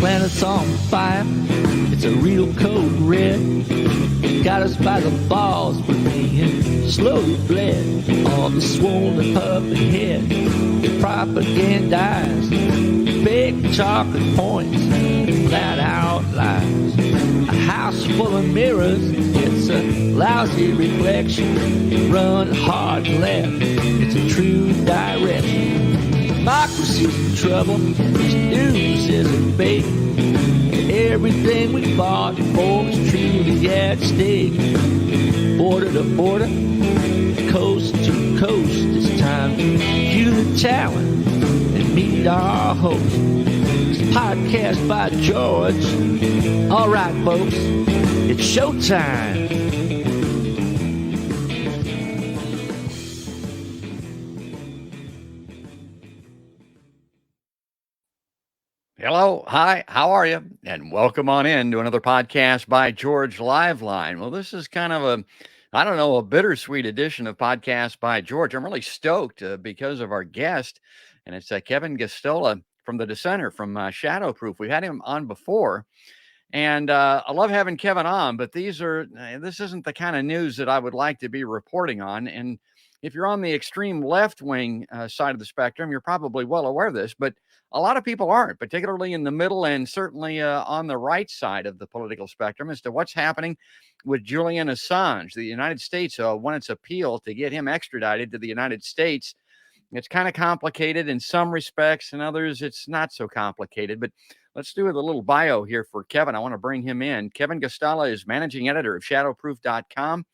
planet's on fire. It's a real code red. Got us by the balls, we're being slowly bled. All the swollen puppet head propagandized. Big chocolate points, flat outlines. A house full of mirrors, it's a lousy reflection. Run hard left, it's a true direction. Democracy's in trouble, this news isn't fake. Everything we fought for is truly at stake. Border to border, coast to coast, it's time to cue the talent and meet our host. It's a podcast by George. All right, folks, it's showtime. Hello, hi, how are you? And welcome on in to another podcast by George Liveline. Well, this is kind of a bittersweet edition of Podcast by George. I'm really stoked because of our guest, and it's Kevin Gozstola from The Dissenter from Shadowproof. We've had him on before, and I love having Kevin on, but this isn't the kind of news that I would like to be reporting on. And if you're on the extreme left-wing side of the spectrum, you're probably well aware of this, but a lot of people aren't, particularly in the middle and certainly on the right side of the political spectrum as to what's happening with Julian Assange. The United States won its appeal to get him extradited to the United States. It's kind of complicated in some respects, and others it's not so complicated. But let's do a little bio here for Kevin. I want to bring him in. Kevin Gozstola is managing editor of shadowproof.com.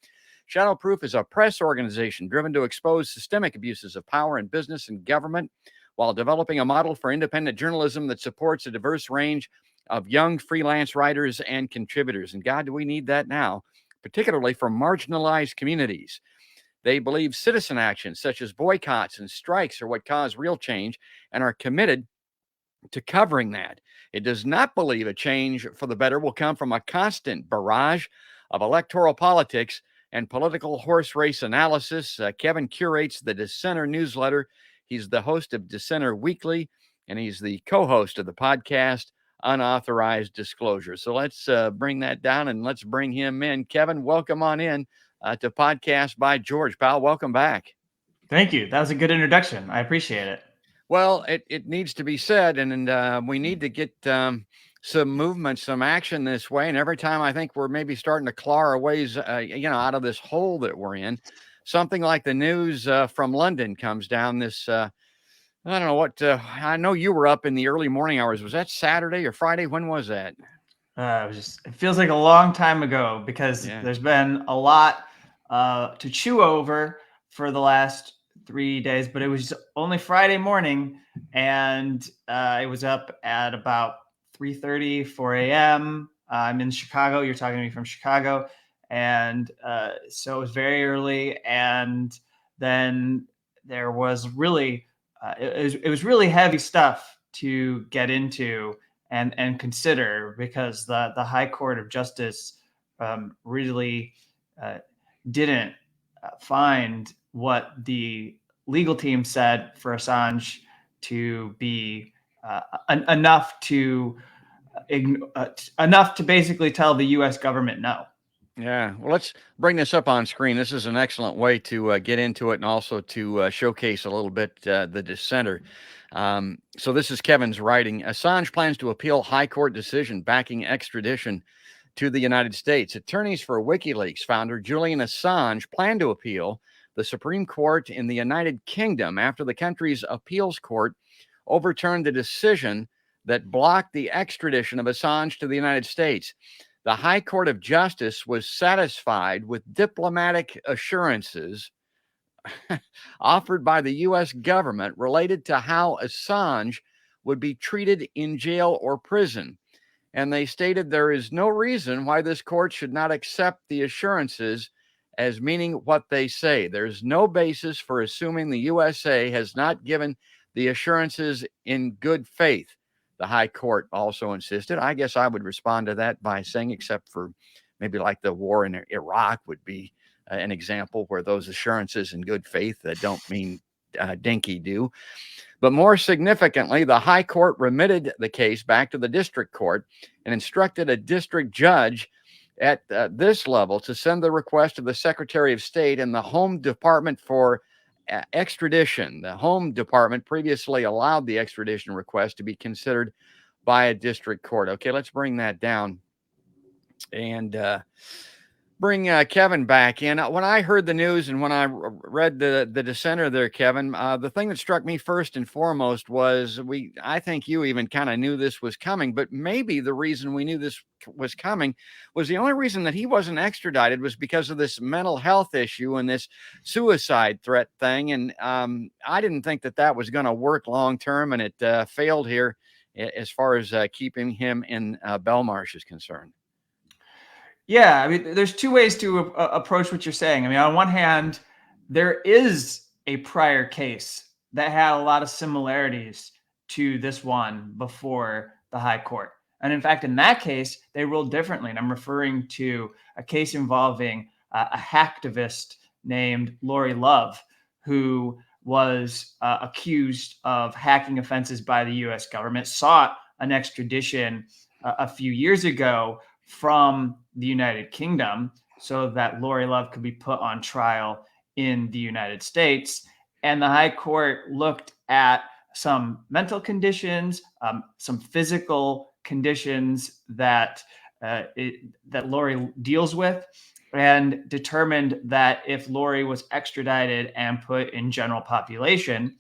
Shadowproof is a press organization driven to expose systemic abuses of power in business and government, while developing a model for independent journalism that supports a diverse range of young freelance writers and contributors. And God, do we need that now, particularly for marginalized communities. They believe citizen actions such as boycotts and strikes are what cause real change and are committed to covering that. It does not believe a change for the better will come from a constant barrage of electoral politics and political horse race analysis. Kevin curates the Dissenter newsletter. He's the host of Dissenter Weekly, and he's the co-host of the podcast Unauthorized Disclosure. So let's bring that down and let's bring him in. Kevin, welcome on in to Podcast by George. Pal, welcome back. Thank you. That was a good introduction. I appreciate it. Well, it needs to be said, and we need to get some movement, some action this way. And every time I think we're maybe starting to claw our ways, out of this hole that we're in, something like the news from London comes down this, I don't know what, I know you were up in the early morning hours. Was that Saturday or Friday? When was that? It feels like a long time ago because there's been a lot to chew over for the last 3 days, but it was only Friday morning, and it was up at about 3:30, 4 a.m. I'm in Chicago. You're talking to me from Chicago. And so it was very early. And then there was really, it was really heavy stuff to get into and consider, because the High Court of Justice really didn't find what the legal team said for Assange to be enough to basically tell the U.S. government no. Yeah, well, let's bring this up on screen. This is an excellent way to get into it and also to showcase a little bit the dissenter. So this is Kevin's writing. Assange plans to appeal High Court decision backing extradition to the United States. Attorneys for WikiLeaks founder Julian Assange plan to appeal the Supreme Court in the United Kingdom after the country's appeals court overturned the decision that blocked the extradition of Assange to the United States. The High Court of Justice was satisfied with diplomatic assurances offered by the U.S. government related to how Assange would be treated in jail or prison. And they stated there is no reason why this court should not accept the assurances as meaning what they say. There's no basis for assuming the USA has not given the assurances in good faith, the High Court also insisted. I guess I would respond to that by saying, except for maybe like the war in Iraq would be an example where those assurances in good faith don't mean dinky do. But more significantly, the High Court remitted the case back to the district court and instructed a district judge at this level to send the request to the Secretary of State and the Home Department for extradition. The Home Department previously allowed the extradition request to be considered by a district court. Okay, let's bring that down and bring Kevin back in. When I heard the news and when I read the dissenter there, Kevin, the thing that struck me first and foremost was I think you even kind of knew this was coming, but maybe the reason we knew this was coming was the only reason that he wasn't extradited was because of this mental health issue and this suicide threat thing. And I didn't think that was going to work long term, and it failed here as far as keeping him in Belmarsh is concerned. Yeah, I mean, there's two ways to approach what you're saying. I mean, on one hand, there is a prior case that had a lot of similarities to this one before the High Court. And in fact, in that case, they ruled differently. And I'm referring to a case involving a hacktivist named Lori Love, who was accused of hacking offenses by the U.S. government, sought an extradition a few years ago from the United Kingdom so that Lori Love could be put on trial in the United States. And the High Court looked at some mental conditions, some physical conditions that Lori deals with, and determined that if Lori was extradited and put in general population,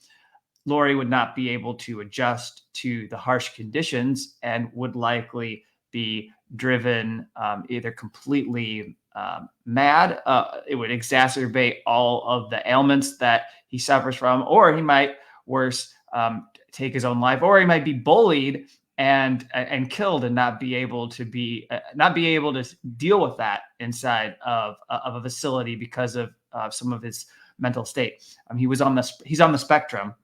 Lori would not be able to adjust to the harsh conditions and would likely be driven either completely mad. It would exacerbate all of the ailments that he suffers from, or he might worse take his own life, or he might be bullied and killed and not be able to deal with that inside of a facility because of some of his mental state. He's on the spectrum,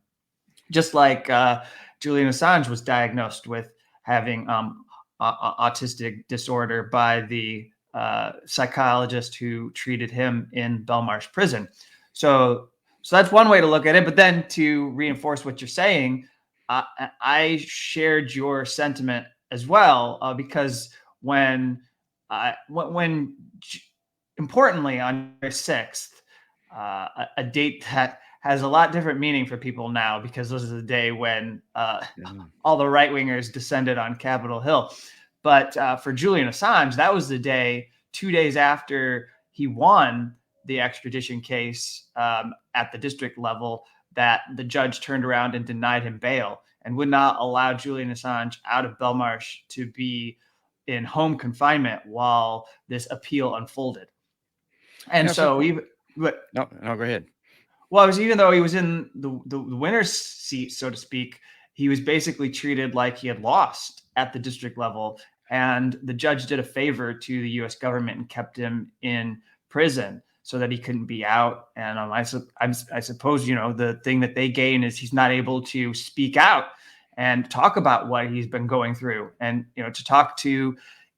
just like Julian Assange was diagnosed with having autistic disorder by the psychologist who treated him in Belmarsh prison. So that's one way to look at it. But then to reinforce what you're saying, I shared your sentiment as well, because when importantly on January 6th, a date that has a lot different meaning for people now, because this is the day when all the right-wingers descended on Capitol Hill. But for Julian Assange, that was the day, 2 days after he won the extradition case at the district level, that the judge turned around and denied him bail and would not allow Julian Assange out of Belmarsh to be in home confinement while this appeal unfolded. And go ahead. Well, even though he was in the winner's seat, so to speak, he was basically treated like he had lost at the district level. And the judge did a favor to the U.S. government and kept him in prison so that he couldn't be out. And I suppose, the thing that they gain is he's not able to speak out and talk about what he's been going through, and to talk to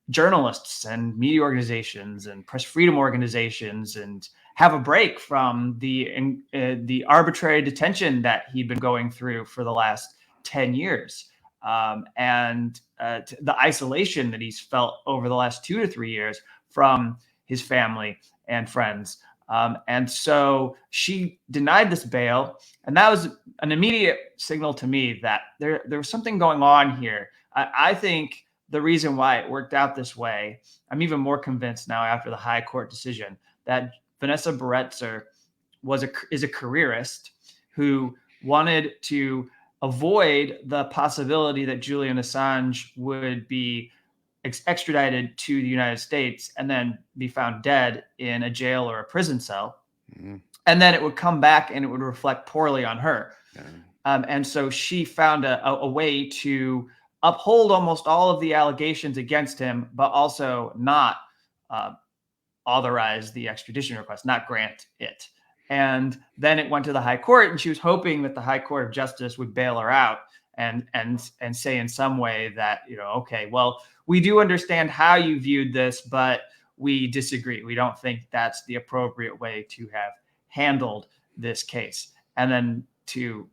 journalists and media organizations and press freedom organizations and have a break from the arbitrary detention that he'd been going through for the last 10 years. And the isolation that he's felt over the last 2 to 3 years from his family and friends. And so she denied this bail. And that was an immediate signal to me that there was something going on here. I think the reason why it worked out this way, I'm even more convinced now after the High Court decision, that Vanessa Baraitser is a careerist who wanted to avoid the possibility that Julian Assange would be extradited to the United States and then be found dead in a jail or a prison cell. Mm-hmm. And then it would come back and it would reflect poorly on her. Mm-hmm. And so she found a way to uphold almost all of the allegations against him, but also not authorize the extradition request, not grant it. And then it went to the High Court, and she was hoping that the High Court of Justice would bail her out and say in some way that, okay, well, we do understand how you viewed this, but we disagree. We don't think that's the appropriate way to have handled this case. And then to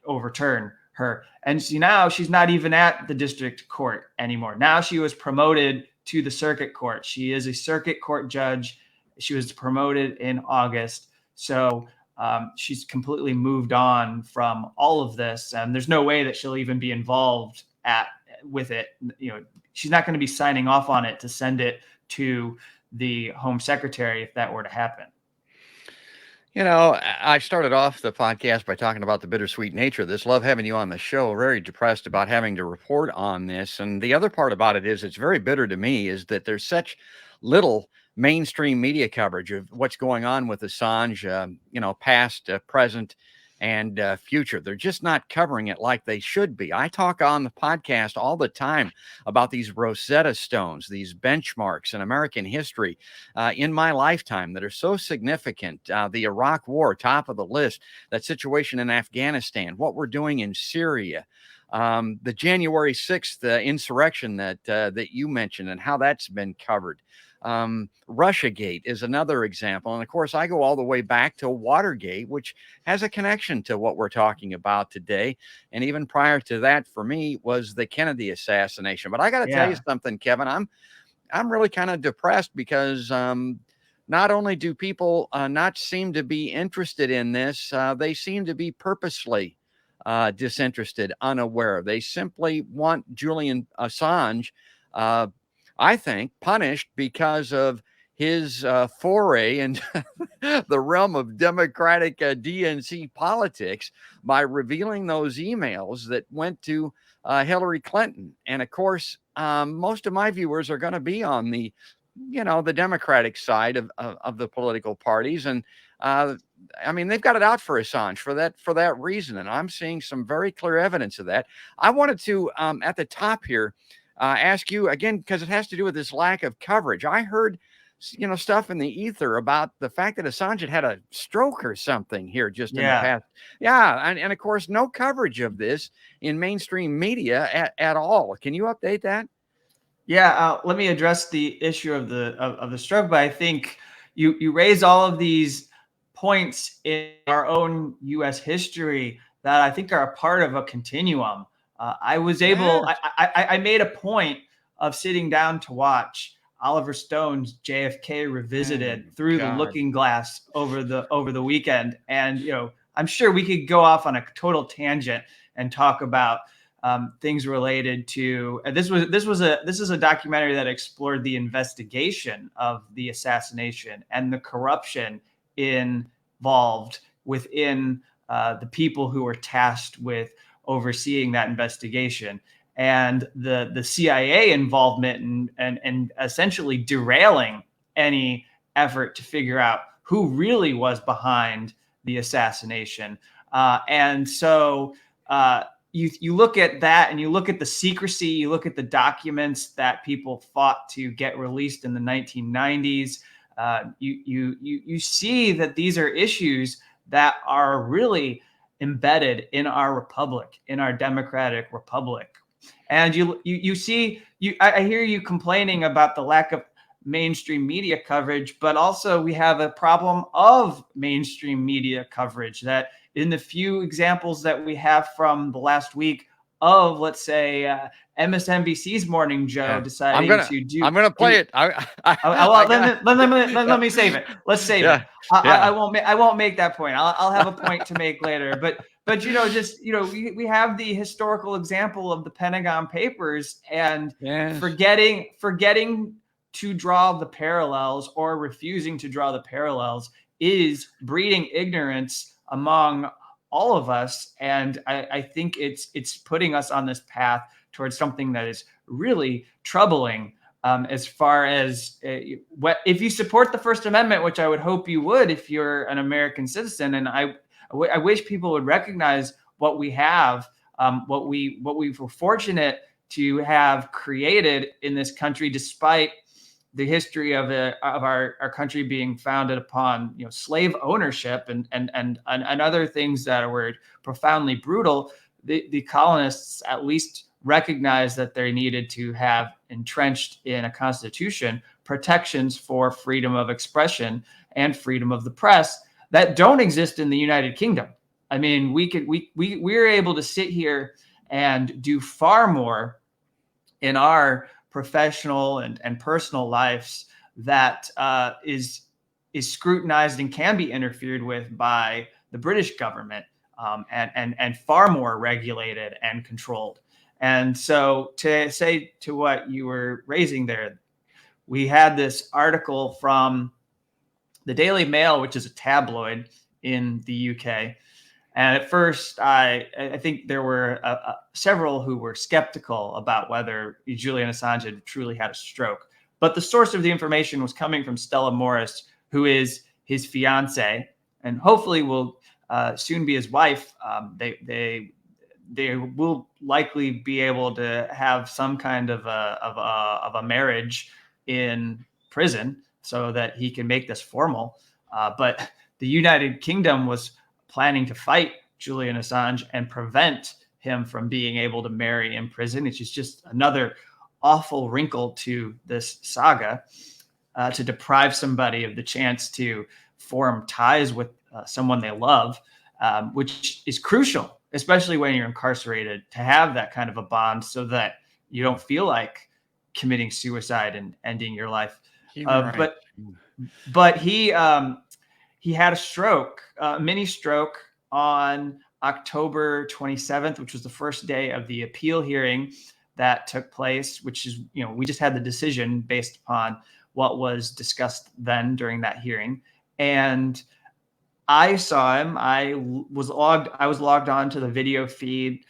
overturn her. And now she's not even at the district court anymore. Now she was promoted to the circuit court. She is a circuit court judge. She was promoted in August. So she's completely moved on from all of this. And there's no way that she'll even be involved with it. She's not going to be signing off on it to send it to the Home Secretary if that were to happen. I started off the podcast by talking about the bittersweet nature of this. Love having you on the show. Very depressed about having to report on this. And the other part about it is it's very bitter to me is that there's such little mainstream media coverage of what's going on with Assange, past, present, and future. They're just not covering it like they should be. I talk on the podcast all the time about these Rosetta Stones, these benchmarks in American history in my lifetime that are so significant. The Iraq War, top of the list, that situation in Afghanistan, what we're doing in Syria, the January 6th insurrection that you mentioned and how that's been covered. Russiagate is another example. And of course, I go all the way back to Watergate, which has a connection to what we're talking about today. And even prior to that, for me, was the Kennedy assassination. But I got to tell you something, Kevin, I'm really kind of depressed because not only do people not seem to be interested in this, they seem to be purposely disinterested, unaware. They simply want Julian Assange I think, punished because of his foray into the realm of Democratic DNC politics by revealing those emails that went to Hillary Clinton. And of course, most of my viewers are going to be on the Democratic side of the political parties. And they've got it out for Assange for that reason. And I'm seeing some very clear evidence of that. I wanted to, at the top here, ask you again, because it has to do with this lack of coverage. I heard, stuff in the ether about the fact that Assange had a stroke or something here just in the past. Yeah. And of course, no coverage of this in mainstream media at all. Can you update that? Yeah. Let me address the issue of the stroke, but I think you raise all of these points in our own U.S. history that I think are a part of a continuum. I was able, I made a point of sitting down to watch Oliver Stone's JFK Revisited through the looking glass over the weekend. And, I'm sure we could go off on a total tangent and talk about things related to, this is a documentary that explored the investigation of the assassination and the corruption involved within the people who were tasked with overseeing that investigation, and the CIA involvement and essentially derailing any effort to figure out who really was behind the assassination. And so you look at that and you look at the secrecy, you look at the documents that people fought to get released in the 1990s. You see that these are issues that are really embedded in our republic, in our democratic republic. And I hear you complaining about the lack of mainstream media coverage, but also we have a problem of mainstream media coverage that in the few examples that we have from the last week of, let's say, MSNBC's Morning Joe deciding I'm going to play it. Let me save it. Let's save it. I won't make that point. I'll have a point to make later. But we have the historical example of the Pentagon Papers and forgetting to draw the parallels or refusing to draw the parallels is breeding ignorance among all of us. And I think it's putting us on this path towards something that is really troubling as far as if you support the First Amendment, which I would hope you would if you're an American citizen. And I wish people would recognize what we have, what we were fortunate to have created in this country, despite the history of our country being founded upon slave ownership and other things that were profoundly brutal. The colonists at least recognized that they needed to have entrenched in a constitution protections for freedom of expression and freedom of the press that don't exist in the United Kingdom. I mean, we're able to sit here and do far more in our professional and personal lives that is scrutinized and can be interfered with by the British government, and far more regulated and controlled. And so, to say to what you were raising there, we had this article from the Daily Mail, which is a tabloid in the UK. And at first, I think there were several who were skeptical about whether Julian Assange had truly had a stroke. But the source of the information was coming from Stella Morris, who is his fiance, and hopefully will soon be his wife. They will likely be able to have some kind of a marriage in prison so that he can make this formal. But the United Kingdom was planning to fight Julian Assange and prevent him from being able to marry in prison, which is just another awful wrinkle to this saga, to deprive somebody of the chance to form ties with someone they love, which is crucial, especially when you're incarcerated, to have that kind of a bond so that you don't feel like committing suicide and ending your life. But he had a stroke, a mini stroke, on October 27th, which was the first day of the appeal hearing that took place, which is, we just had the decision based upon what was discussed then during that hearing. And I saw him. I was logged on to the video feed,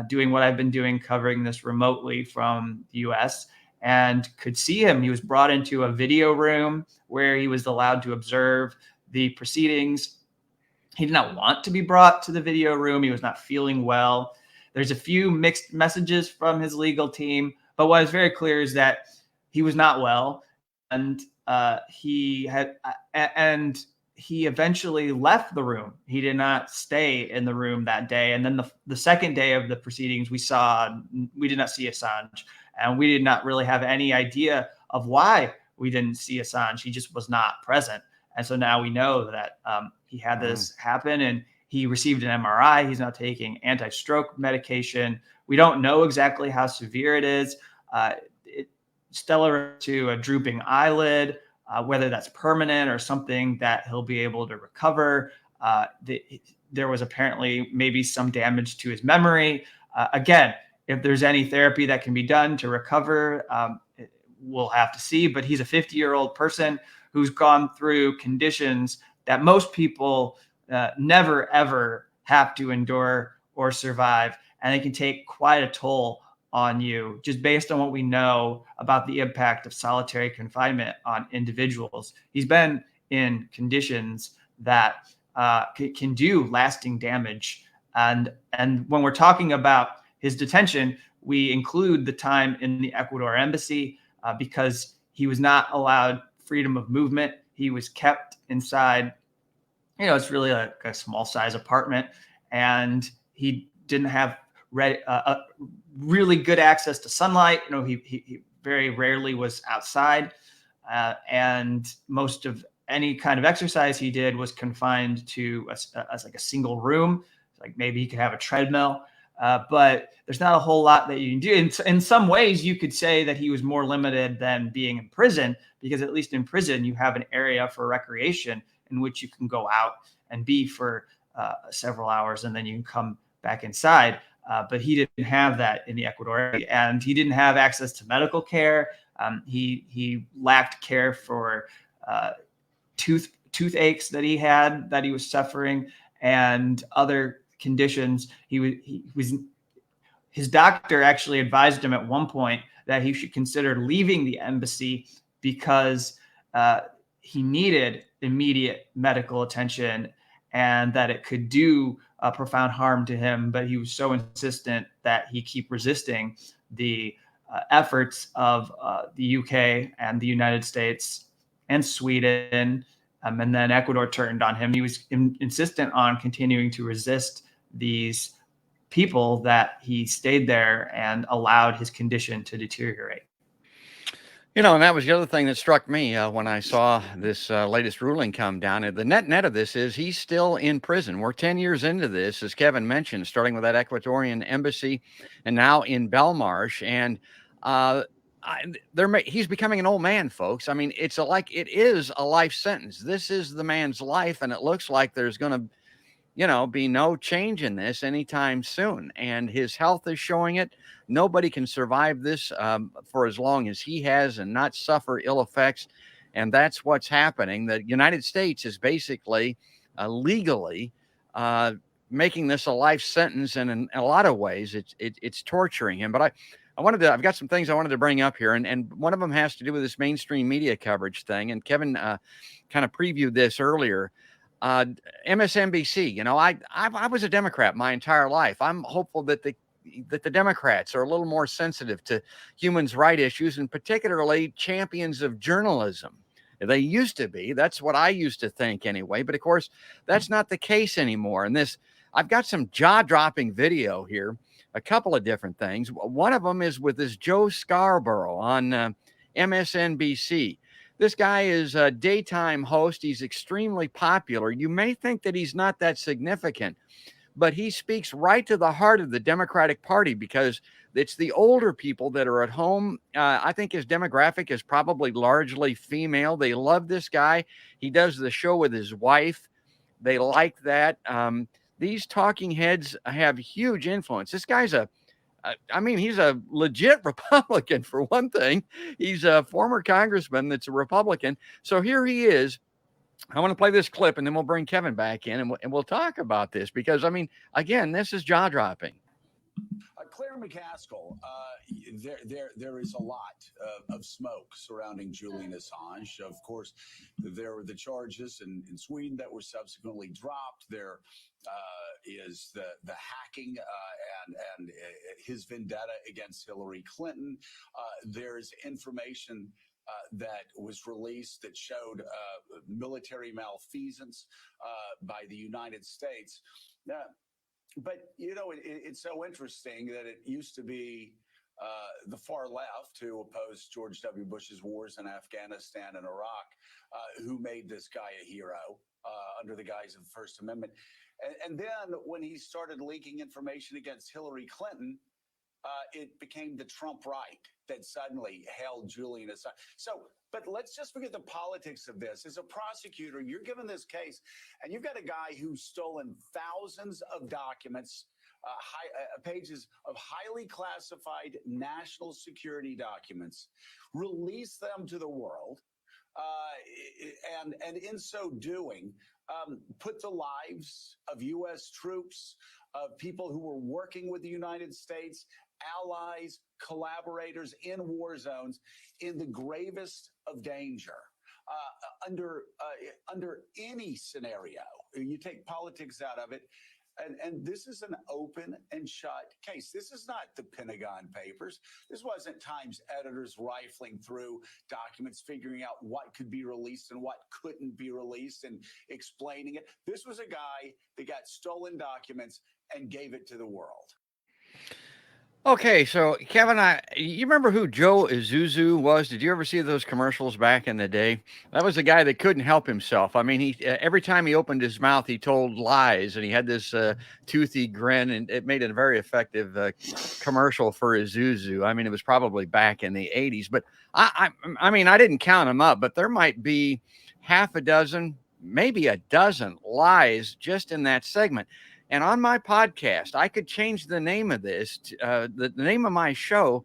doing what I've been doing, covering this remotely from the US, and could see him. He was brought into a video room where he was allowed to observe the proceedings. He did not want to be brought to the video room. He was not feeling well. There's a few mixed messages from his legal team, but what is very clear is that he was not well, and he eventually left the room. He did not stay in the room that day. And then the second day of the proceedings, we did not see Assange, and we did not really have any idea of why we didn't see Assange. He just was not present. And so now we know that he had this happen, and he received an MRI. He's now taking anti-stroke medication. We don't know exactly how severe it is. Stellar to a drooping eyelid, whether that's permanent or something that he'll be able to recover. There was apparently maybe some damage to his memory. Again, if there's any therapy that can be done to recover, we'll have to see. But he's a 50-year-old person who's gone through conditions that most people never, ever have to endure or survive. And it can take quite a toll on you, just based on what we know about the impact of solitary confinement on individuals. He's been in conditions that can do lasting damage. And when we're talking about his detention, we include the time in the Ecuador embassy, because he was not allowed freedom of movement. He was kept inside, it's really like a small size apartment, and he didn't have really good access to sunlight. He very rarely was outside, and most of any kind of exercise he did was confined to like a single room. Like maybe he could have a treadmill, but there's not a whole lot that you can do. In some ways, you could say that he was more limited than being in prison, because at least in prison, you have an area for recreation in which you can go out and be for several hours, and then you can come back inside. But he didn't have that in the Ecuador, and he didn't have access to medical care. He lacked care for toothaches that he was suffering, and other conditions. His doctor actually advised him at one point that he should consider leaving the embassy because he needed immediate medical attention, and that it could do profound harm to him. But he was so insistent that he keep resisting the efforts of the UK and the United States and Sweden. And then Ecuador turned on him. He was insistent on continuing to resist these people, that he stayed there and allowed his condition to deteriorate. And that was the other thing that struck me when I saw this latest ruling come down. The net of this is he's still in prison. We're 10 years into this, as Kevin mentioned, starting with that Ecuadorian embassy and now in Belmarsh. And uh, he's becoming an old man, folks. I mean, it is a life sentence. This is the man's life, and it looks like there's going to be no change in this anytime soon. And his health is showing it. Nobody can survive this for as long as he has and not suffer ill effects. And that's what's happening. The United States is basically legally uh, making this a life sentence. And in a lot of ways, it's torturing him. But I've got some things I wanted to bring up here. And one of them has to do with this mainstream media coverage thing. And Kevin kind of previewed this earlier. Uh, MSNBC. I was a Democrat my entire life. I'm hopeful that the Democrats are a little more sensitive to humans' right issues, and particularly champions of journalism. They used to be. That's what I used to think anyway. But of course, that's not the case anymore. And I've got some jaw-dropping video here. A couple of different things. One of them is with this Joe Scarborough on MSNBC. This guy is a daytime host. He's extremely popular. You may think that he's not that significant, but he speaks right to the heart of the Democratic Party because it's the older people that are at home. I think his demographic is probably largely female. They love this guy. He does the show with his wife. They like that. These talking heads have huge influence. This guy's he's a legit Republican for one thing. He's a former congressman that's a Republican. So here he is. I want to play this clip and then we'll bring Kevin back in and we'll talk about this because, again, this is jaw dropping. Claire McCaskill, there is a lot of smoke surrounding Julian Assange. Of course, there were the charges in Sweden that were subsequently dropped. There is the hacking and his vendetta against Hillary Clinton. There's information that was released that showed military malfeasance by the United States. But, it's so interesting that it used to be the far left who opposed George W. Bush's wars in Afghanistan and Iraq who made this guy a hero under the guise of the First Amendment. And then when he started leaking information against Hillary Clinton, it became the Trump right that suddenly held Julian Assange. But let's just forget the politics of this. As a prosecutor, you're given this case, and you've got a guy who's stolen thousands of documents, pages of highly classified national security documents, released them to the world, and in so doing, put the lives of U.S. troops, of people who were working with the United States, allies, collaborators in war zones, in the gravest of danger. Under any scenario, you take politics out of it, and this is an open and shut case. This is not the Pentagon Papers. This wasn't Times editors rifling through documents, figuring out what could be released and what couldn't be released and explaining it. This was a guy that got stolen documents and gave it to the world. Okay, so Kevin, you remember who Joe Isuzu was? Did you ever see those commercials back in the day? That was a guy that couldn't help himself. I mean, he every time he opened his mouth, he told lies, and he had this toothy grin, and it made it a very effective commercial for Isuzu. I mean, it was probably back in the '80s, but I didn't count them up, but there might be half a dozen, maybe a dozen lies just in that segment. And on my podcast, I could change the name of this, the name of my show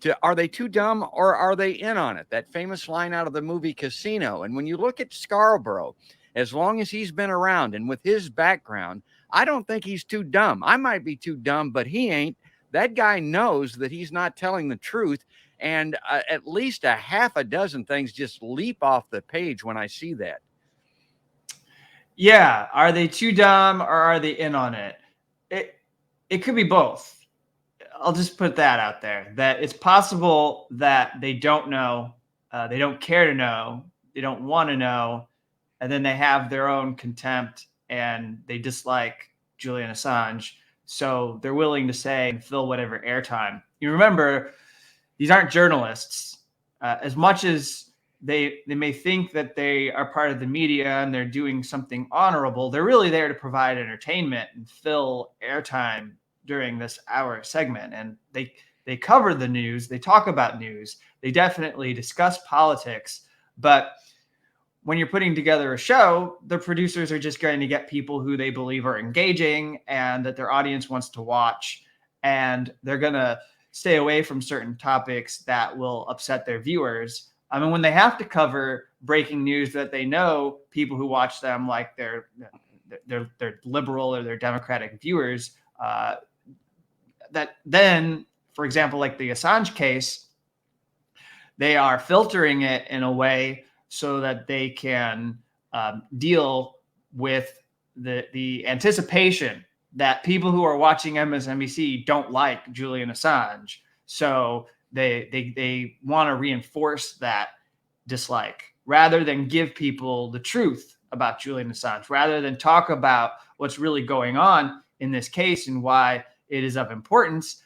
to Are They Too Dumb or Are They In on It? That famous line out of the movie Casino. And when you look at Scarborough, as long as he's been around and with his background, I don't think he's too dumb. I might be too dumb, but he ain't. That guy knows that he's not telling the truth. And at least a half a dozen things just leap off the page when I see that. Yeah. Are they too dumb or are they in on it? It could be both. I'll just put that out there, that it's possible that they don't know, they don't care to know, they don't want to know, and then they have their own contempt and they dislike Julian Assange. So they're willing to say and fill whatever airtime. You remember, these aren't journalists. as much as they may think that they are part of the media and they're doing something honorable, they're really there to provide entertainment and fill airtime during this hour segment. And they cover the news, they talk about news, they definitely discuss politics, but when you're putting together a show, the producers are just going to get people who they believe are engaging and that their audience wants to watch. And they're going to stay away from certain topics that will upset their viewers. I mean, when they have to cover breaking news that they know people who watch them, like they're liberal or they're Democratic viewers, that then, for example, like the Assange case, they are filtering it in a way so that they can deal with the anticipation that people who are watching MSNBC don't like Julian Assange. So they want to reinforce that dislike rather than give people the truth about Julian Assange, rather than talk about what's really going on in this case and why it is of importance.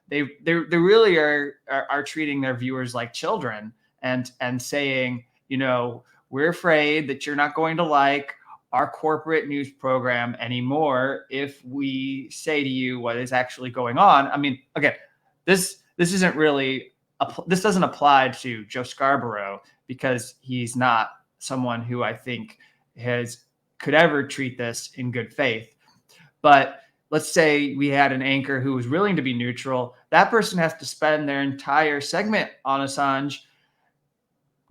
They really are treating their viewers like children and saying, we're afraid that you're not going to like our corporate news program anymore if we say to you what is actually going on. I mean, again, this isn't really this doesn't apply to Joe Scarborough because he's not someone who I think could ever treat this in good faith. But let's say we had an anchor who was willing to be neutral. That person has to spend their entire segment on Assange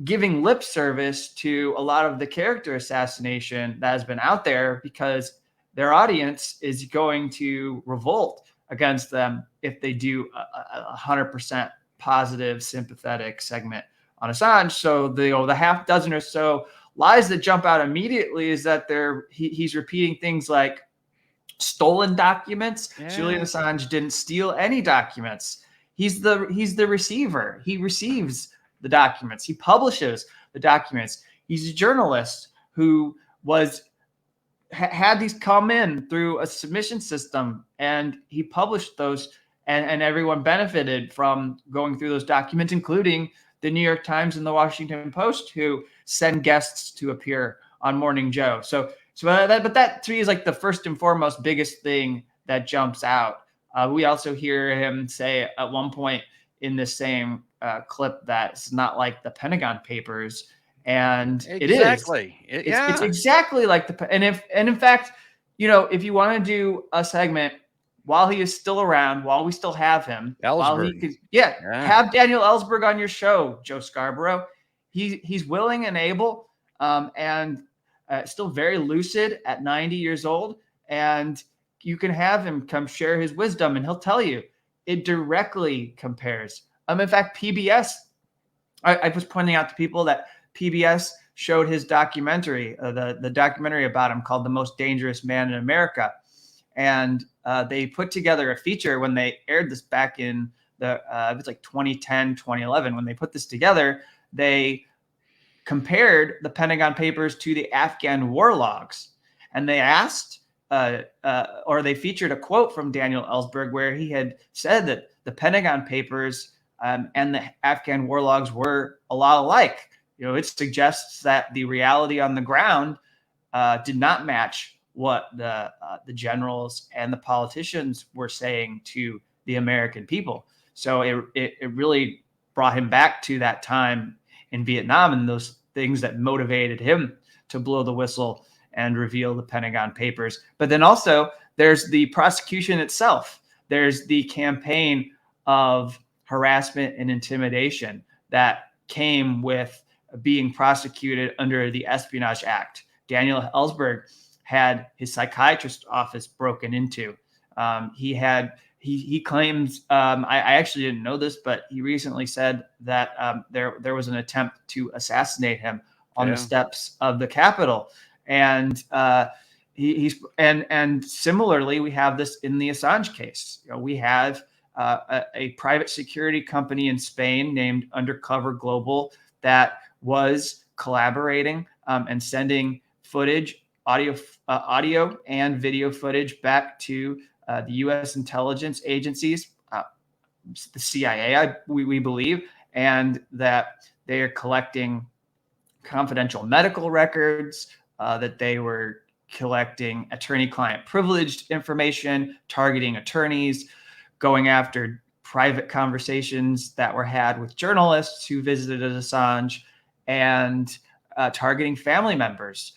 giving lip service to a lot of the character assassination that has been out there because their audience is going to revolt against them if they do a 100% positive, sympathetic segment on Assange. So the half dozen or so lies that jump out immediately is that he's repeating things like stolen documents. Yeah. Julian Assange didn't steal any documents. He's the receiver. He receives the documents. He publishes the documents. He's a journalist who had these come in through a submission system, and he published those, and everyone benefited from going through those documents, including the New York Times and the Washington Post, who send guests to appear on Morning Joe. But that to me is like the first and foremost biggest thing that jumps out. We also hear him say at one point in the same clip that it's not like the Pentagon Papers, and exactly. It's exactly like and in fact, if you want to do a segment while he is still around, while we still have him, have Daniel Ellsberg on your show, Joe Scarborough. He's willing and able, and still very lucid at 90 years old, and you can have him come share his wisdom, and he'll tell you it directly compares. In fact, PBS, I was pointing out to people that PBS showed his documentary, the documentary about him called The Most Dangerous Man in America. And they put together a feature when they aired this back in it was like 2010, 2011. When they put this together, they compared the Pentagon Papers to the Afghan war logs. And they asked, or they featured a quote from Daniel Ellsberg where he had said that the Pentagon Papers and the Afghan war logs were a lot alike. It suggests that the reality on the ground did not match what the generals and the politicians were saying to the American people. So it really brought him back to that time in Vietnam and those things that motivated him to blow the whistle and reveal the Pentagon Papers. But then also there's the prosecution itself. There's the campaign of harassment and intimidation that came with being prosecuted under the Espionage Act. Daniel Ellsberg had his psychiatrist office broken into. He claims, I actually didn't know this, but he recently said that there was an attempt to assassinate him on the steps of the Capitol. And and similarly, we have this in the Assange case. We have a private security company in Spain named Undercover Global that was collaborating and sending footage, audio and video footage back to the U.S. intelligence agencies, the CIA, we believe, and that they are collecting confidential medical records, that they were collecting attorney-client privileged information, targeting attorneys, going after private conversations that were had with journalists who visited Assange, and targeting family members,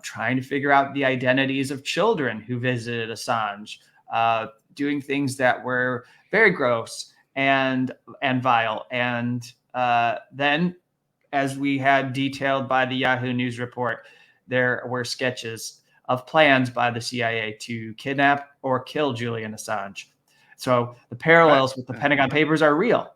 trying to figure out the identities of children who visited Assange, doing things that were very gross and vile. And then, as we had detailed by the Yahoo News report, there were sketches of plans by the CIA to kidnap or kill Julian Assange. So the parallels with the Pentagon Papers are real.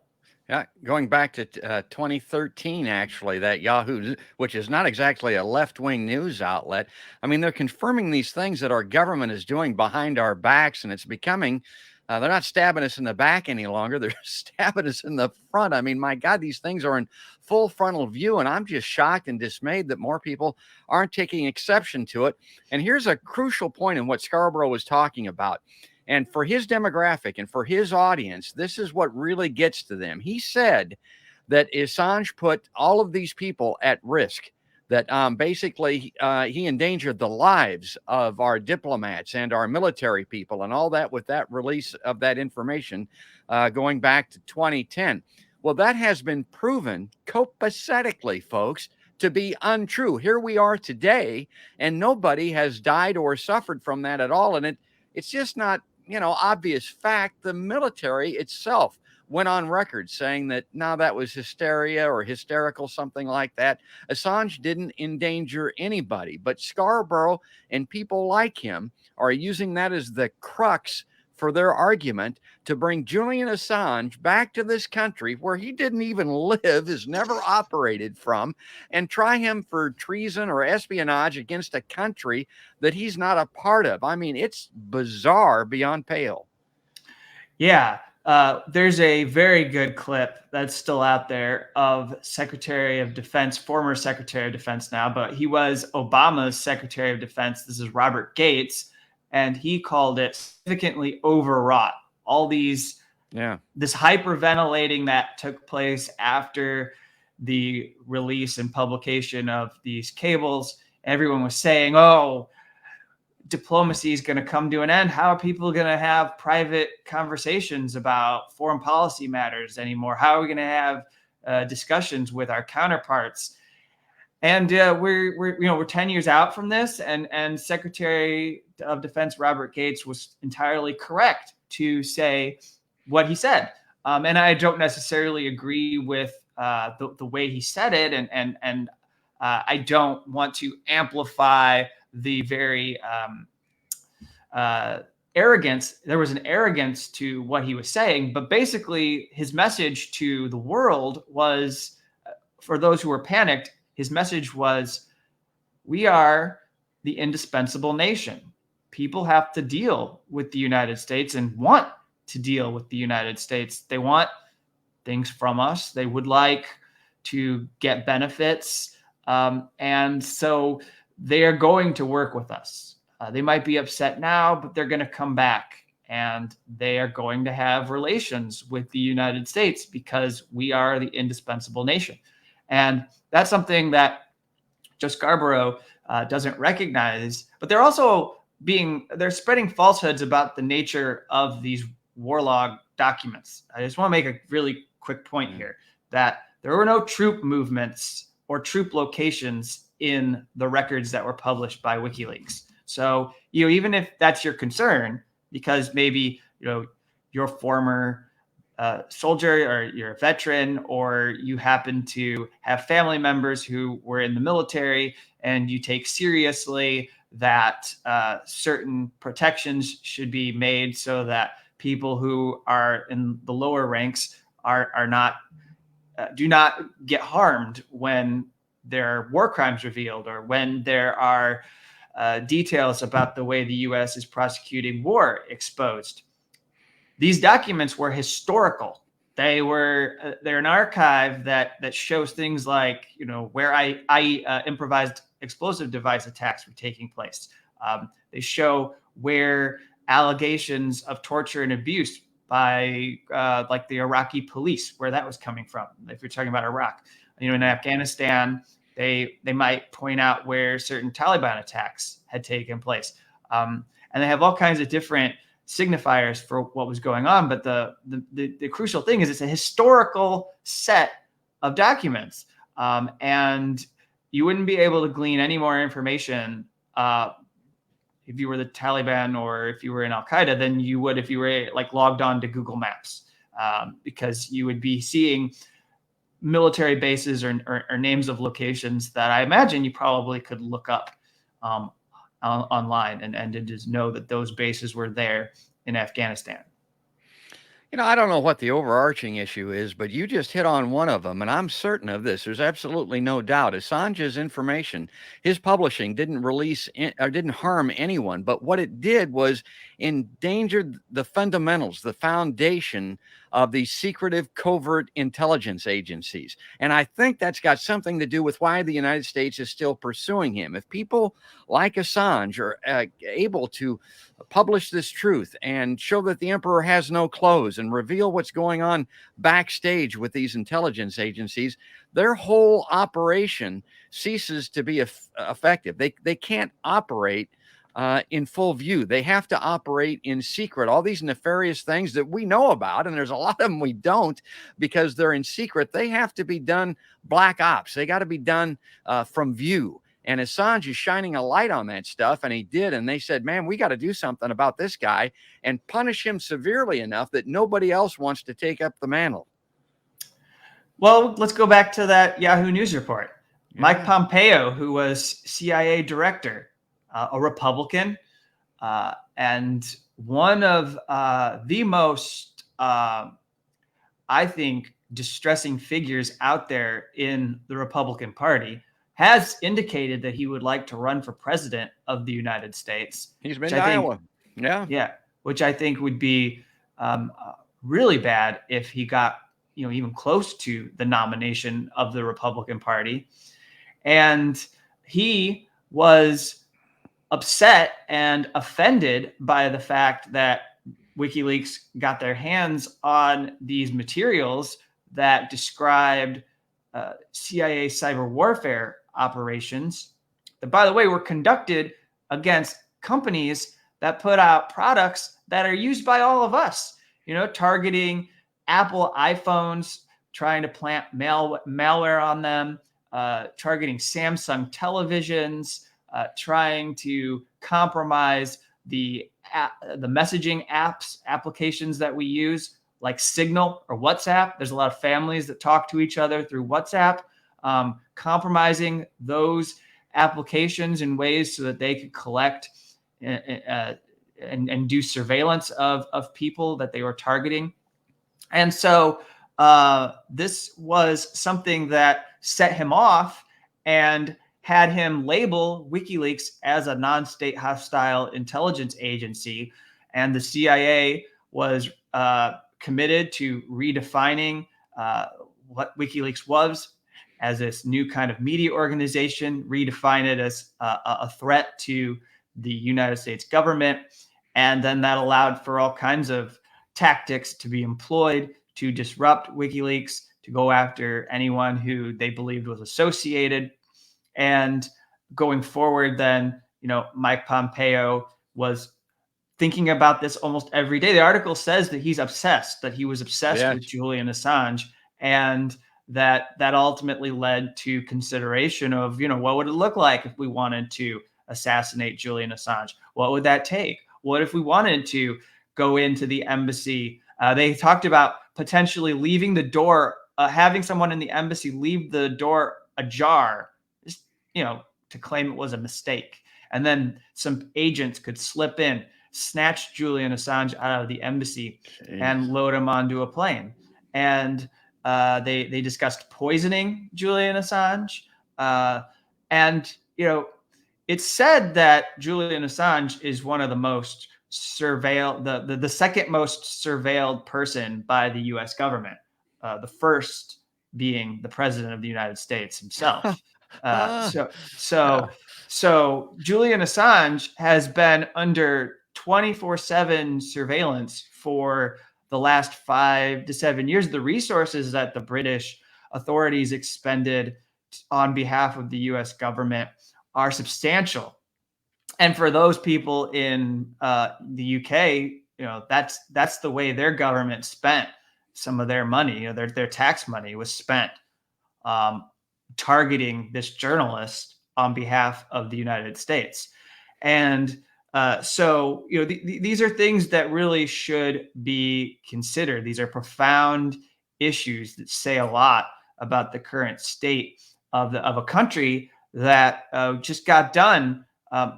Yeah, going back to 2013, actually, that Yahoo, which is not exactly a left-wing news outlet. I mean, they're confirming these things that our government is doing behind our backs, and it's becoming, they're not stabbing us in the back any longer. They're stabbing us in the front. I mean, my God, these things are in full frontal view, and I'm just shocked and dismayed that more people aren't taking exception to it. And here's a crucial point in what Scarborough was talking about. And for his demographic and for his audience, this is what really gets to them. He said that Assange put all of these people at risk, that basically he endangered the lives of our diplomats and our military people and all that with that release of that information going back to 2010. Well, that has been proven copacetically, folks, to be untrue. Here we are today, and nobody has died or suffered from that at all. And it's just not, obvious fact. The military itself went on record saying that, no, that was hysteria or hysterical, something like that. Assange didn't endanger anybody, but Scarborough and people like him are using that as the crux for their argument to bring Julian Assange back to this country where he didn't even live, has never operated from, and try him for treason or espionage against a country that he's not a part of. I mean, it's bizarre beyond pale. Yeah. There's a very good clip that's still out there of Secretary of Defense, former Secretary of Defense now, but he was Obama's Secretary of Defense. This is Robert Gates. And he called it significantly overwrought. All these, this hyperventilating that took place after the release and publication of these cables. Everyone was saying, oh, diplomacy is going to come to an end. How are people going to have private conversations about foreign policy matters anymore? How are we going to have discussions with our counterparts? And we're 10 years out from this, and Secretary of Defense Robert Gates was entirely correct to say what he said. And I don't necessarily agree with the way he said it, and I don't want to amplify the very arrogance. There was an arrogance to what he was saying, but basically his message to the world was, for those who were panicked, his message was, we are the indispensable nation. People have to deal with the United States and want to deal with the United States. They want things from us. They would like to get benefits. And so they are going to work with us. They might be upset now, but they're going to come back and they are going to have relations with the United States because we are the indispensable nation. And that's something that Joe Scarborough doesn't recognize, but they're also they're spreading falsehoods about the nature of these war log documents. I just want to make a really quick point here that there were no troop movements or troop locations in the records that were published by WikiLeaks. So, even if that's your concern, because maybe, your former soldier or you're a veteran, or you happen to have family members who were in the military and you take seriously that certain protections should be made so that people who are in the lower ranks are not do not get harmed when there are war crimes revealed or when there are details about the way the U.S. is prosecuting war exposed. These documents were historical. They're an archive that shows things like, where improvised explosive device attacks were taking place. They show where allegations of torture and abuse by like the Iraqi police, where that was coming from. If you're talking about Iraq, in Afghanistan, they might point out where certain Taliban attacks had taken place, and they have all kinds of different signifiers for what was going on. But the crucial thing is it's a historical set of documents, and you wouldn't be able to glean any more information if you were the Taliban or if you were in Al Qaeda than you would if you were like logged on to Google Maps, because you would be seeing military bases or names of locations that I imagine you probably could look up online and just know that those bases were there in Afghanistan. I don't know what the overarching issue is, but you just hit on one of them, and I'm certain of this. There's absolutely no doubt. Assange's information, his publishing didn't harm anyone, but what it did was endangered the fundamentals, the foundation of these secretive covert intelligence agencies. And I think that's got something to do with why the United States is still pursuing him. If people like Assange are able to publish this truth and show that the emperor has no clothes and reveal what's going on backstage with these intelligence agencies, their whole operation ceases to be effective. They can't operate in full view. They have to operate in secret. All these nefarious things that we know about, and there's a lot of them we don't because they're in secret, they have to be done black ops. They got to be done from view. And Assange is shining a light on that stuff, and he did. And they said, man, we got to do something about this guy and punish him severely enough that nobody else wants to take up the mantle. Well, let's go back to that Yahoo News report. Yeah. Mike Pompeo, who was CIA director, a Republican, and one of the most, I think, distressing figures out there in the Republican Party, has indicated that he would like to run for president of the United States. He's been to Iowa. Yeah. Which I think would be really bad if he got, even close to the nomination of the Republican Party. And he was upset and offended by the fact that WikiLeaks got their hands on these materials that described CIA cyber warfare operations that, by the way, were conducted against companies that put out products that are used by all of us, targeting Apple iPhones, trying to plant malware on them, targeting Samsung televisions, trying to compromise the messaging applications that we use, like Signal or WhatsApp. There's a lot of families that talk to each other through WhatsApp, compromising those applications in ways so that they could collect and do surveillance of people that they were targeting. And so this was something that set him off and had him label WikiLeaks as a non-state hostile intelligence agency. And the CIA was committed to redefining what WikiLeaks was as this new kind of media organization, redefine it as a threat to the United States government. And then that allowed for all kinds of tactics to be employed to disrupt WikiLeaks, to go after anyone who they believed was associated. And going forward, then, Mike Pompeo was thinking about this almost every day. The article says that he was obsessed with Julian Assange, and that ultimately led to consideration of, what would it look like if we wanted to assassinate Julian Assange? What would that take? What if we wanted to go into the embassy? They talked about potentially leaving the door, having someone in the embassy leave the door ajar, just, to claim it was a mistake. And then some agents could slip in, snatch Julian Assange out of the embassy and load him onto a plane. And they discussed poisoning Julian Assange. And, it's said that Julian Assange is one of the most surveilled, the second most surveilled person by the U.S. government, the first being the president of the United States himself. So Julian Assange has been under 24/7 surveillance for the last 5 to 7 years, the resources that the British authorities expended on behalf of the US government are substantial. And for those people in the UK, that's the way their government spent some of their money. Their tax money was spent um, targeting this journalist on behalf of the United States. And so, these are things that really should be considered. These are profound issues that say a lot about the current state of a country that just got done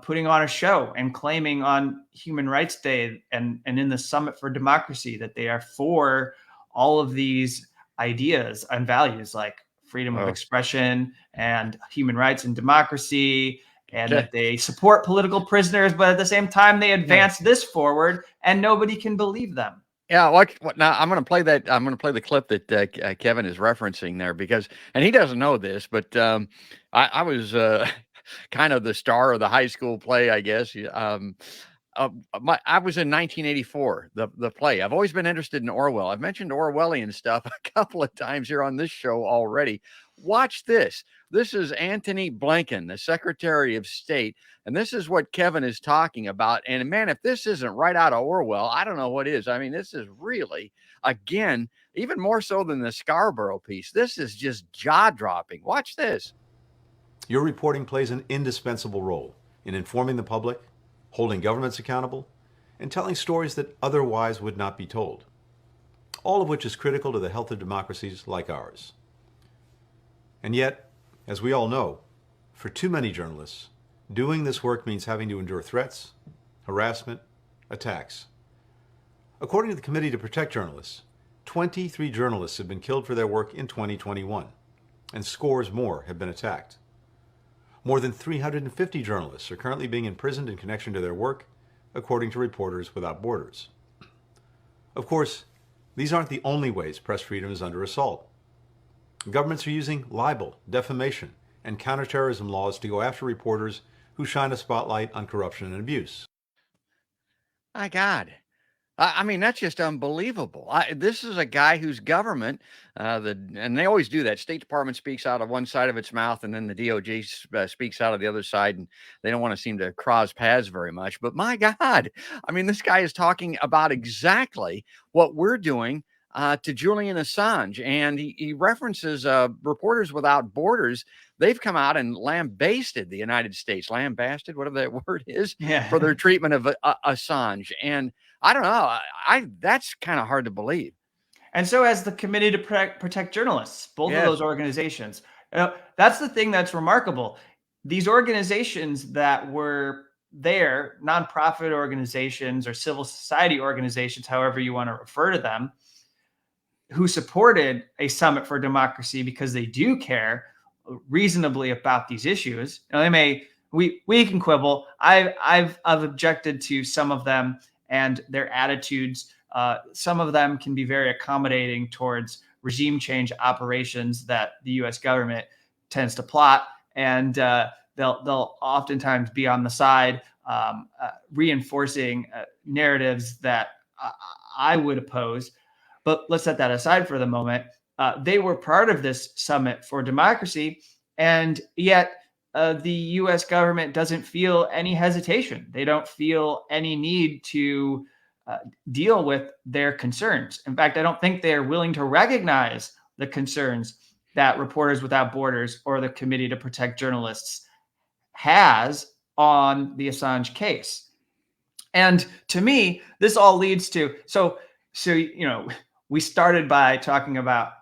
putting on a show and claiming on Human Rights Day and in the Summit for Democracy that they are for all of these ideas and values like freedom of expression and human rights and democracy, and that they support political prisoners, but at the same time they advance this forward, and nobody can believe them. Yeah, what now? I'm going to play that. I'm going to play the clip that Kevin is referencing there because, and he doesn't know this, but I was kind of the star of the high school play, I guess. I was in 1984, the play. I've always been interested in Orwell. I've mentioned Orwellian stuff a couple of times here on this show already. Watch this. This is Antony Blinken, the Secretary of State, and this is what Kevin is talking about. And man, if this isn't right out of Orwell, I don't know what is. I mean, this is really, again, even more so than the Scarborough piece. This is just jaw-dropping. Watch this. Your reporting plays an indispensable role in informing the public, holding governments accountable, and telling stories that otherwise would not be told, all of which is critical to the health of democracies like ours. And yet, as we all know, for too many journalists, doing this work means having to endure threats, harassment, attacks. According to the Committee to Protect Journalists, 23 journalists have been killed for their work in 2021, and scores more have been attacked. More than 350 journalists are currently being imprisoned in connection to their work, according to Reporters Without Borders. Of course, these aren't the only ways press freedom is under assault. Governments are using libel, defamation, and counterterrorism laws to go after reporters who shine a spotlight on corruption and abuse. My God. I mean, that's just unbelievable. This is a guy whose government, and they always do that. State Department speaks out of one side of its mouth, and then the DOJ speaks out of the other side, and they don't want to seem to cross paths very much. But my God, I mean, this guy is talking about exactly what we're doing to Julian Assange, and he references Reporters Without Borders. They've come out and lambasted the United States, lambasted, whatever that word is, for their treatment of Assange. And I don't know, that's kind of hard to believe. And so has the Committee to Protect Journalists, both of those organizations. That's the thing that's remarkable. These organizations that were there, nonprofit organizations or civil society organizations, however you want to refer to them, who supported a Summit for Democracy because they do care reasonably about these issues. Now, we can quibble. I've objected to some of them and their attitudes. Some of them can be very accommodating towards regime change operations that the U.S. government tends to plot, and they'll oftentimes be on the side reinforcing narratives that I would oppose. But let's set that aside for the moment. They were part of this Summit for Democracy, and yet the U.S. government doesn't feel any hesitation. They don't feel any need to deal with their concerns. In fact, I don't think they're willing to recognize the concerns that Reporters Without Borders or the Committee to Protect Journalists has on the Assange case. And to me, this all leads to, so we started by talking about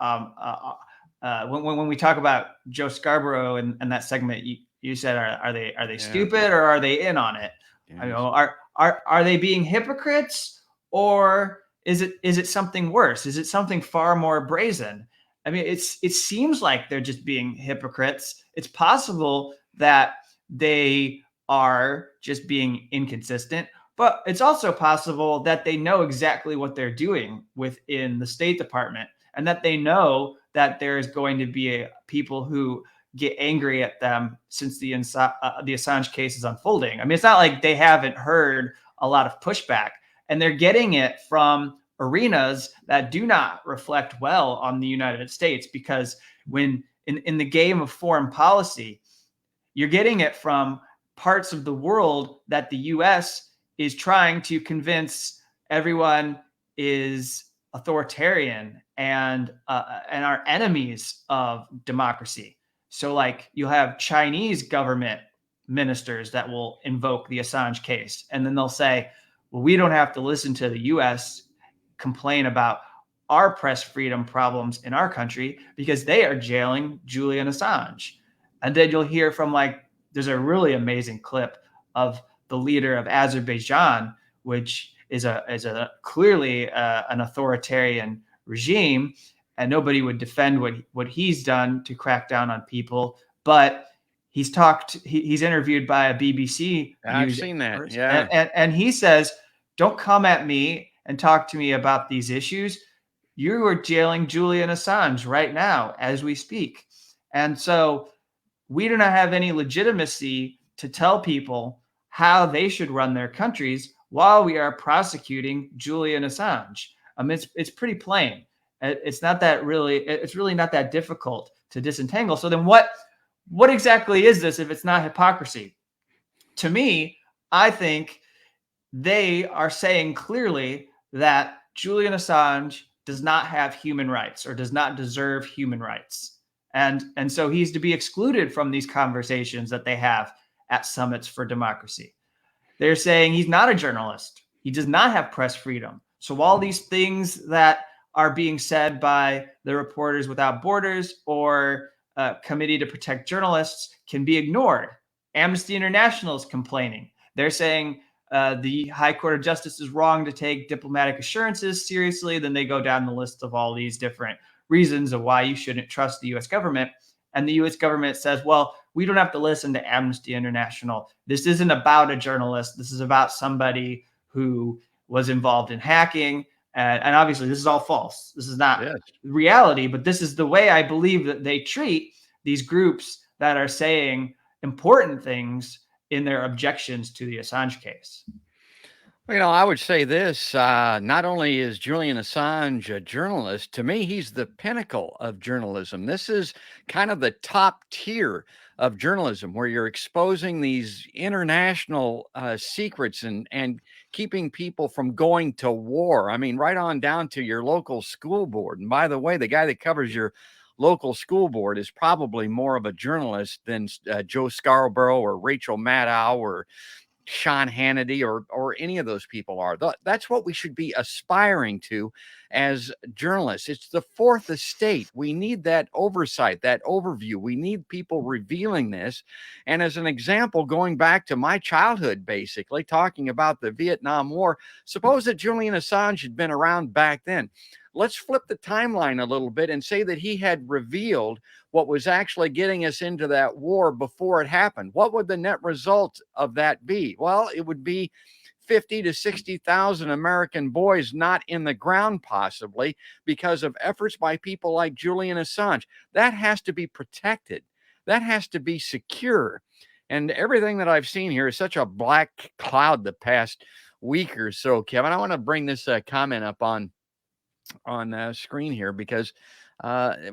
when we talk about Joe Scarborough and that segment, you said, are they stupid or are they in on it? Yes. I know, are they being hypocrites, or is it something worse? Is it something far more brazen? I mean, it seems like they're just being hypocrites. It's possible that they are just being inconsistent, but it's also possible that they know exactly what they're doing within the State Department, and that they know that there's going to be people who get angry at them since the Assange case is unfolding. I mean, it's not like they haven't heard a lot of pushback, and they're getting it from arenas that do not reflect well on the United States, because when in the game of foreign policy, you're getting it from parts of the world that the US is trying to convince everyone is authoritarian and are enemies of democracy. So like you'll have Chinese government ministers that will invoke the Assange case, and then they'll say, well, we don't have to listen to the US complain about our press freedom problems in our country because they are jailing Julian Assange. And then you'll hear from, like, there's a really amazing clip of the leader of Azerbaijan, which is a clearly an authoritarian regime, and nobody would defend what he's done to crack down on people. But he's interviewed by a BBC I've news seen that. person, Yeah. and he says, don't come at me and talk to me about these issues. You are jailing Julian Assange right now as we speak. And so we do not have any legitimacy to tell people how they should run their countries while we are prosecuting Julian Assange. It's pretty plain. It's really not that difficult to disentangle. So then what exactly is this if it's not hypocrisy? To me, I think they are saying clearly that Julian Assange does not have human rights or does not deserve human rights. And so he's to be excluded from these conversations that they have at summits for democracy. They're saying he's not a journalist. He does not have press freedom. So all these things that are being said by the Reporters Without Borders or Committee to Protect Journalists can be ignored. Amnesty International is complaining. They're saying the High Court of Justice is wrong to take diplomatic assurances seriously. Then they go down the list of all these different reasons of why you shouldn't trust the U.S. government. And the U.S. government says, well, we don't have to listen to Amnesty International. This isn't about a journalist. This is about somebody who was involved in hacking. And obviously, this is all false. This is not reality, but this is the way I believe that they treat these groups that are saying important things in their objections to the Assange case. Well, I would say this, not only is Julian Assange a journalist, to me, he's the pinnacle of journalism. This is kind of the top tier of journalism where you're exposing these international secrets and keeping people from going to war. I mean, right on down to your local school board. And by the way, the guy that covers your local school board is probably more of a journalist than Joe Scarborough or Rachel Maddow or Sean Hannity or any of those people are. That's what we should be aspiring to as journalists. It's the fourth estate. We need that oversight, that overview. We need people revealing this. And as an example, going back to my childhood, basically talking about the Vietnam War, suppose that Julian Assange had been around back then. Let's flip the timeline a little bit and say that he had revealed what was actually getting us into that war before it happened. What would the net result of that be? Well, it would be 50 to 60,000 American boys not in the ground, possibly because of efforts by people like Julian Assange. That has to be protected. That has to be secure. And everything that I've seen here is such a black cloud the past week or so, Kevin. I want to bring this comment up on screen here because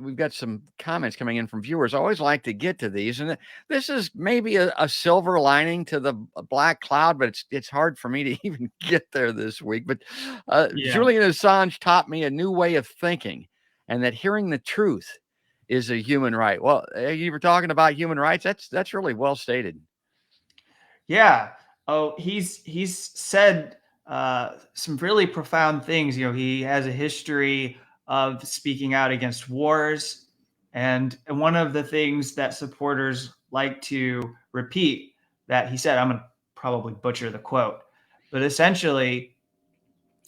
we've got some comments coming in from viewers. I always like to get to these, and this is maybe a silver lining to the black cloud, but it's hard for me to even get there this week. But Julian Assange taught me a new way of thinking, and that hearing the truth is a human right. Well, you were talking about human rights. That's really well stated. Yeah. Oh, he's said some really profound things. You know, he has a history of speaking out against wars. And one of the things that supporters like to repeat that he said, I'm going to probably butcher the quote, but essentially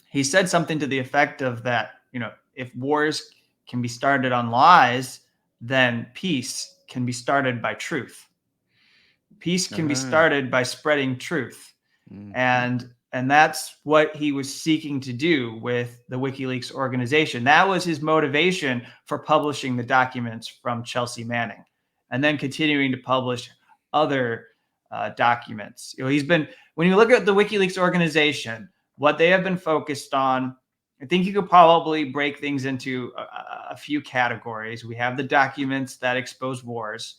he said something to the effect of that, you know, if wars can be started on lies, then peace can be started by truth. Peace can be started by spreading truth. And that's what he was seeking to do with the WikiLeaks organization. That was his motivation for publishing the documents from Chelsea Manning and then continuing to publish other documents. You know, when you look at the WikiLeaks organization, what they have been focused on I think you could probably break things into a few categories. We have the documents that expose wars.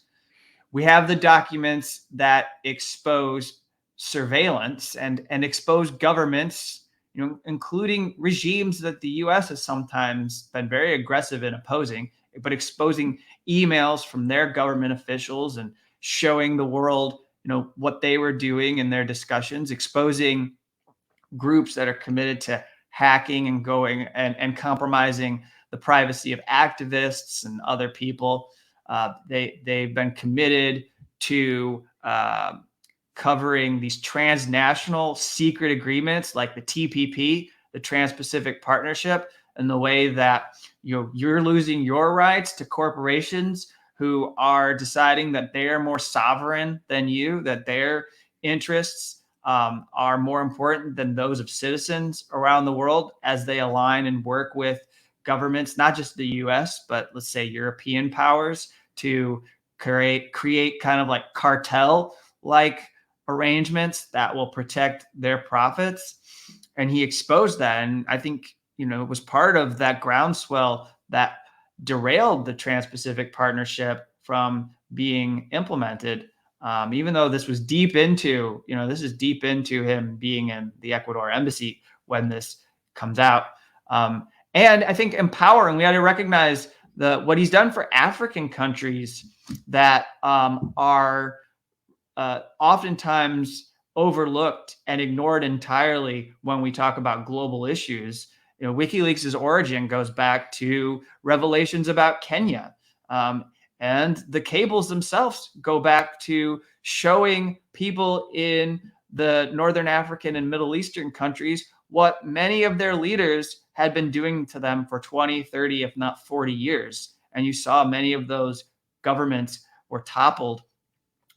We have the documents that expose surveillance and expose governments, including regimes that the U.S. has sometimes been very aggressive in opposing, but exposing emails from their government officials and showing the world, what they were doing in their discussions, exposing groups that are committed to hacking and going and compromising the privacy of activists and other people. They've been committed to covering these transnational secret agreements like the TPP, the Trans-Pacific Partnership, and the way that you're losing your rights to corporations who are deciding that they are more sovereign than you, that their interests are more important than those of citizens around the world as they align and work with governments, not just the US, but let's say European powers, to create kind of like cartel-like arrangements that will protect their profits. And he exposed that. And I think, it was part of that groundswell that derailed the Trans-Pacific Partnership from being implemented. Even though this was deep into, him being in the Ecuador embassy when this comes out. And I think empowering, we had to recognize what he's done for African countries that are oftentimes overlooked and ignored entirely when we talk about global issues. WikiLeaks' origin goes back to revelations about Kenya. And the cables themselves go back to showing people in the Northern African and Middle Eastern countries what many of their leaders had been doing to them for 20, 30, if not 40 years. And you saw many of those governments were toppled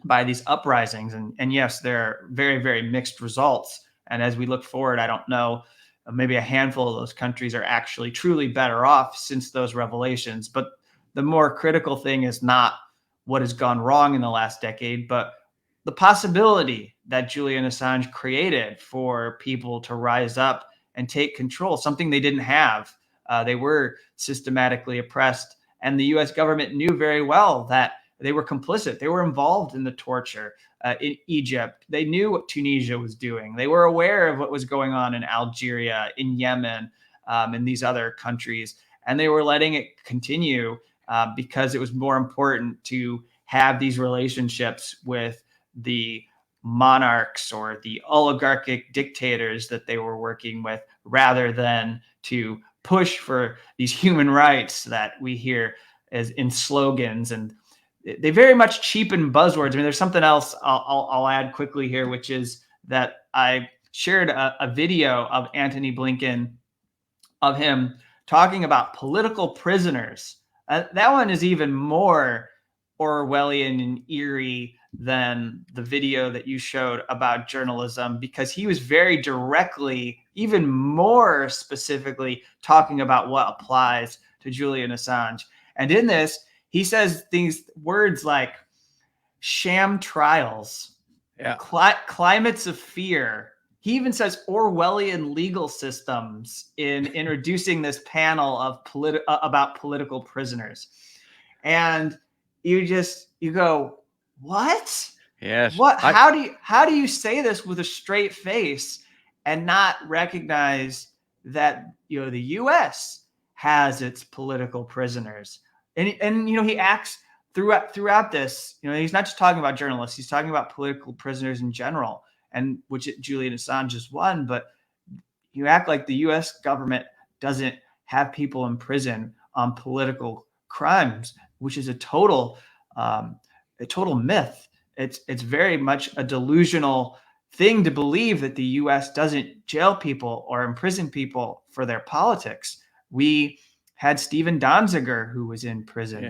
by these uprisings. And yes, there are very, very mixed results. And as we look forward, I don't know, maybe a handful of those countries are actually truly better off since those revelations. But the more critical thing is not what has gone wrong in the last decade, but the possibility that Julian Assange created for people to rise up and take control, something they didn't have. They were systematically oppressed, and the U.S. government knew very well that they were complicit. They were involved in the torture in Egypt. They knew what Tunisia was doing. They were aware of what was going on in Algeria, in Yemen, in these other countries, and they were letting it continue because it was more important to have these relationships with the monarchs or the oligarchic dictators that they were working with, rather than to push for these human rights that we hear as in slogans. And they very much cheapen buzzwords. I mean, there's something else I'll add quickly here, which is that I shared a video of Antony Blinken, of him talking about political prisoners. That one is even more Orwellian and eerie than the video that you showed about journalism, because he was very directly, even more specifically, talking about what applies to Julian Assange. And in this, he says words like sham trials, climates of fear. He even says Orwellian legal systems in introducing this panel of about political prisoners. And you go, what? Yes. What? How do you say this with a straight face and not recognize that the U.S. has its political prisoners? And he acts throughout this. He's not just talking about journalists; he's talking about political prisoners in general, and which Julian Assange is one. But you act like the U.S. government doesn't have people in prison on political crimes, which is a total myth. It's very much a delusional thing to believe that the U.S. doesn't jail people or imprison people for their politics. We had Stephen Donziger, who was in prison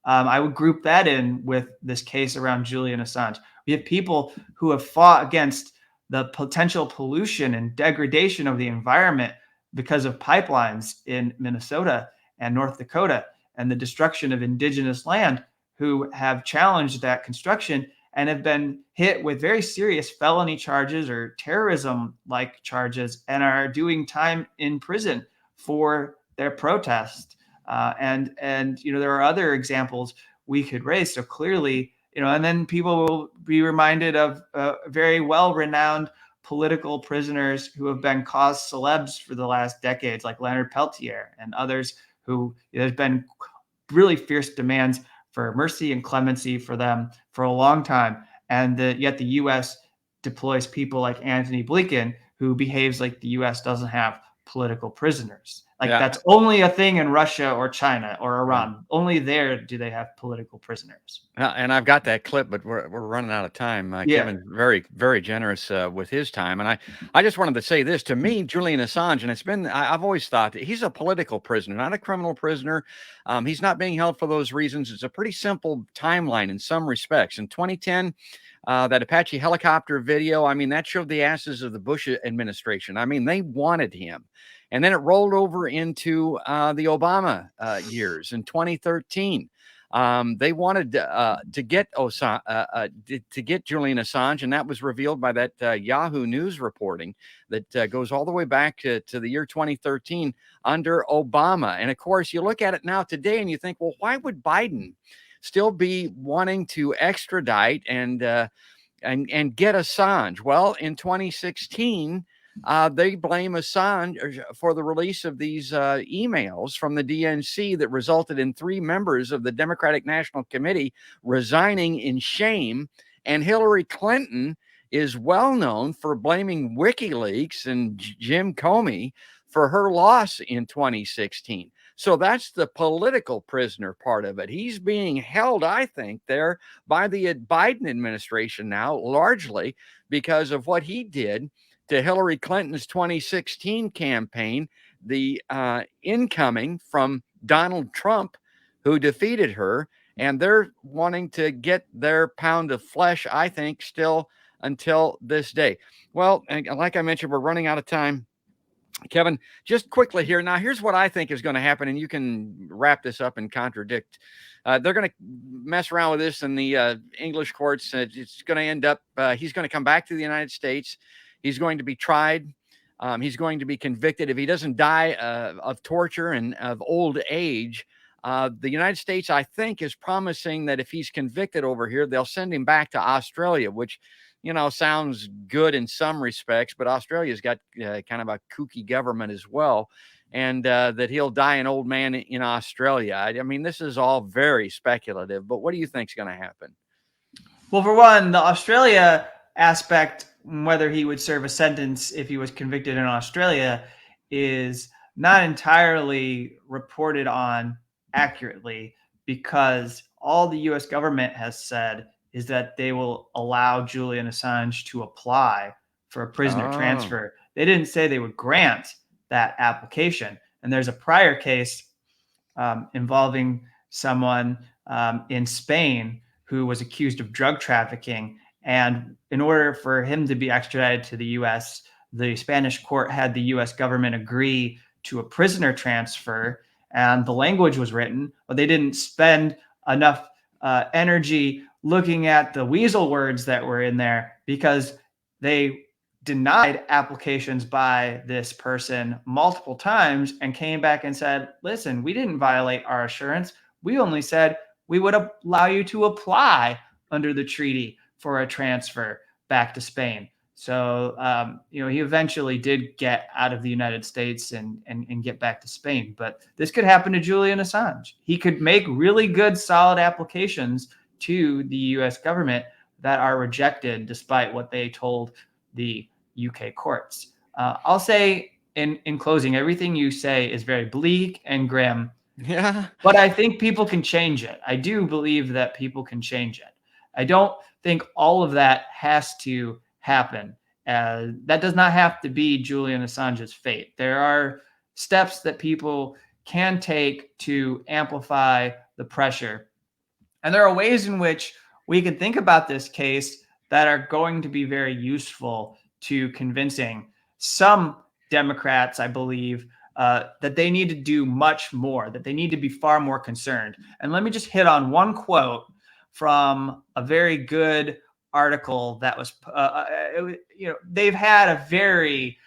I would group that in with this case around Julian Assange. We have people who have fought against the potential pollution and degradation of the environment because of pipelines in Minnesota and North Dakota and the destruction of indigenous land, who have challenged that construction and have been hit with very serious felony charges or terrorism-like charges and are doing time in prison for their protest. And there are other examples we could raise. So clearly, and then people will be reminded of very well-renowned political prisoners who have been cause celebs for the last decades, like Leonard Peltier and others who there's been really fierce demands for mercy and clemency for them for a long time. And yet the U.S. deploys people like Anthony Blinken, who behaves like the U.S. doesn't have political prisoners. Like that's only a thing in Russia or China or Iran. Right. Only there do they have political prisoners. And I've got that clip, but we're running out of time. Kevin, very, very generous with his time. And I just wanted to say this. To me, Julian Assange, and I've always thought that he's a political prisoner, not a criminal prisoner. He's not being held for those reasons. It's a pretty simple timeline in some respects. In 2010, that Apache helicopter video, I mean, that showed the asses of the Bush administration. I mean, they wanted him. And then it rolled over into the Obama years in 2013. They wanted to get Julian Assange, and that was revealed by that Yahoo News reporting that goes all the way back to the year 2013 under Obama. And of course, you look at it now today, and you think, well, why would Biden still be wanting to extradite and get Assange? Well, in 2016. They blame Assange for the release of these emails from the DNC that resulted in 3 members of the Democratic National Committee resigning in shame. And Hillary Clinton is well known for blaming WikiLeaks and Jim Comey for her loss in 2016. So that's the political prisoner part of it. He's being held, I think, there by the Biden administration now, largely because of what he did to Hillary Clinton's 2016 campaign, the incoming from Donald Trump, who defeated her. And they're wanting to get their pound of flesh, I think, still until this day. Well, and like I mentioned, we're running out of time. Kevin, just quickly here. Now, here's what I think is going to happen, and you can wrap this up and contradict. They're going to mess around with this in the English courts. It's going to end up, he's going to come back to the United States. He's going to be tried. He's going to be convicted. If he doesn't die of torture and of old age, the United States, I think, is promising that if he's convicted over here, they'll send him back to Australia, which, sounds good in some respects, but Australia's got kind of a kooky government as well, and that he'll die an old man in Australia. I mean, this is all very speculative, but what do you think is going to happen? Well, for one, the Australia aspect, whether he would serve a sentence if he was convicted in Australia, is not entirely reported on accurately, because all the U.S. government has said is that they will allow Julian Assange to apply for a prisoner transfer. They didn't say they would grant that application. And there's a prior case involving someone in Spain who was accused of drug trafficking. And in order for him to be extradited to the U.S., the Spanish court had the U.S. government agree to a prisoner transfer, and the language was written, but they didn't spend enough energy looking at the weasel words that were in there, because they denied applications by this person multiple times and came back and said, listen, we didn't violate our assurance. We only said we would allow you to apply under the treaty for a transfer back to Spain. So, he eventually did get out of the United States and get back to Spain. But this could happen to Julian Assange. He could make really good, solid applications to the U.S. government that are rejected despite what they told the UK courts. I'll say in closing, everything you say is very bleak and grim. Yeah. But I think people can change it. I do believe that people can change it. I don't think all of that has to happen. That does not have to be Julian Assange's fate. There are steps that people can take to amplify the pressure. And there are ways in which we can think about this case that are going to be very useful to convincing some Democrats, I believe, that they need to do much more, that they need to be far more concerned. And let me just hit on one quote from a very good article that was, they've had a very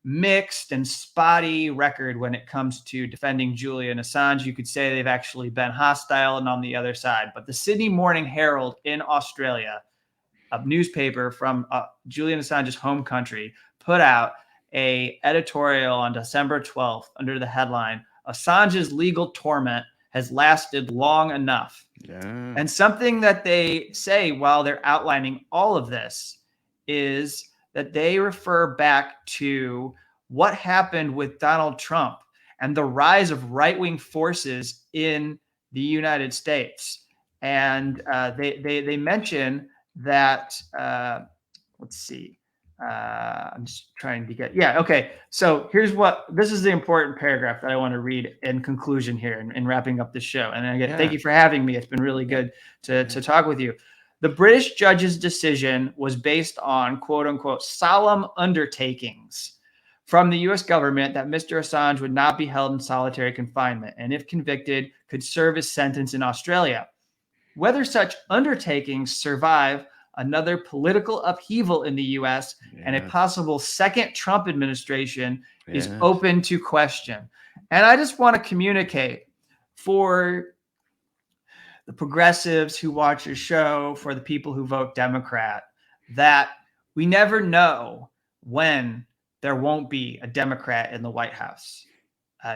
mixed and spotty record when it comes to defending Julian Assange. You could say they've actually been hostile and on the other side. But the Sydney Morning Herald in Australia, a newspaper from Julian Assange's home country, put out a editorial on December 12th under the headline, "Assange's legal torment has lasted long enough." Yeah. And something that they say while they're outlining all of this is that they refer back to what happened with Donald Trump and the rise of right-wing forces in the United States. And they mention that, let's see, I'm just trying to get, okay. So this is the important paragraph that I want to read in conclusion here in wrapping up the show. And again, thank you for having me. It's been really good to talk with you. "The British judge's decision was based on, quote unquote, solemn undertakings from the U.S. government that Mr. Assange would not be held in solitary confinement and, if convicted, could serve his sentence in Australia. Whether such undertakings survive another political upheaval in the U.S. and a possible second Trump administration is open to question." And I just want to communicate for the progressives who watch your show, for the people who vote Democrat, that we never know when there won't be a Democrat in the White House.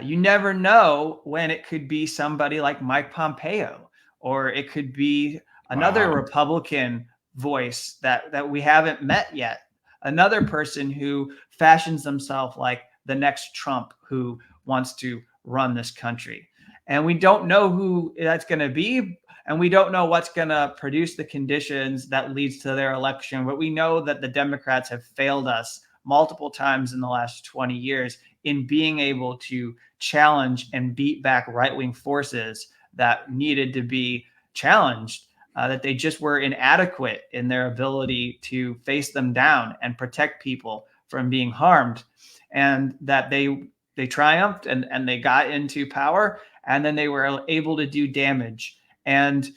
You never know when it could be somebody like Mike Pompeo, or it could be another Republican voice that we haven't met yet. Another person who fashions themselves like the next Trump who wants to run this country. And we don't know who that's going to be. And we don't know what's going to produce the conditions that leads to their election. But we know that the Democrats have failed us multiple times in the last 20 years in being able to challenge and beat back right-wing forces that needed to be challenged, that they just were inadequate in their ability to face them down and protect people from being harmed. And that they triumphed and they got into power, and then they were able to do damage. And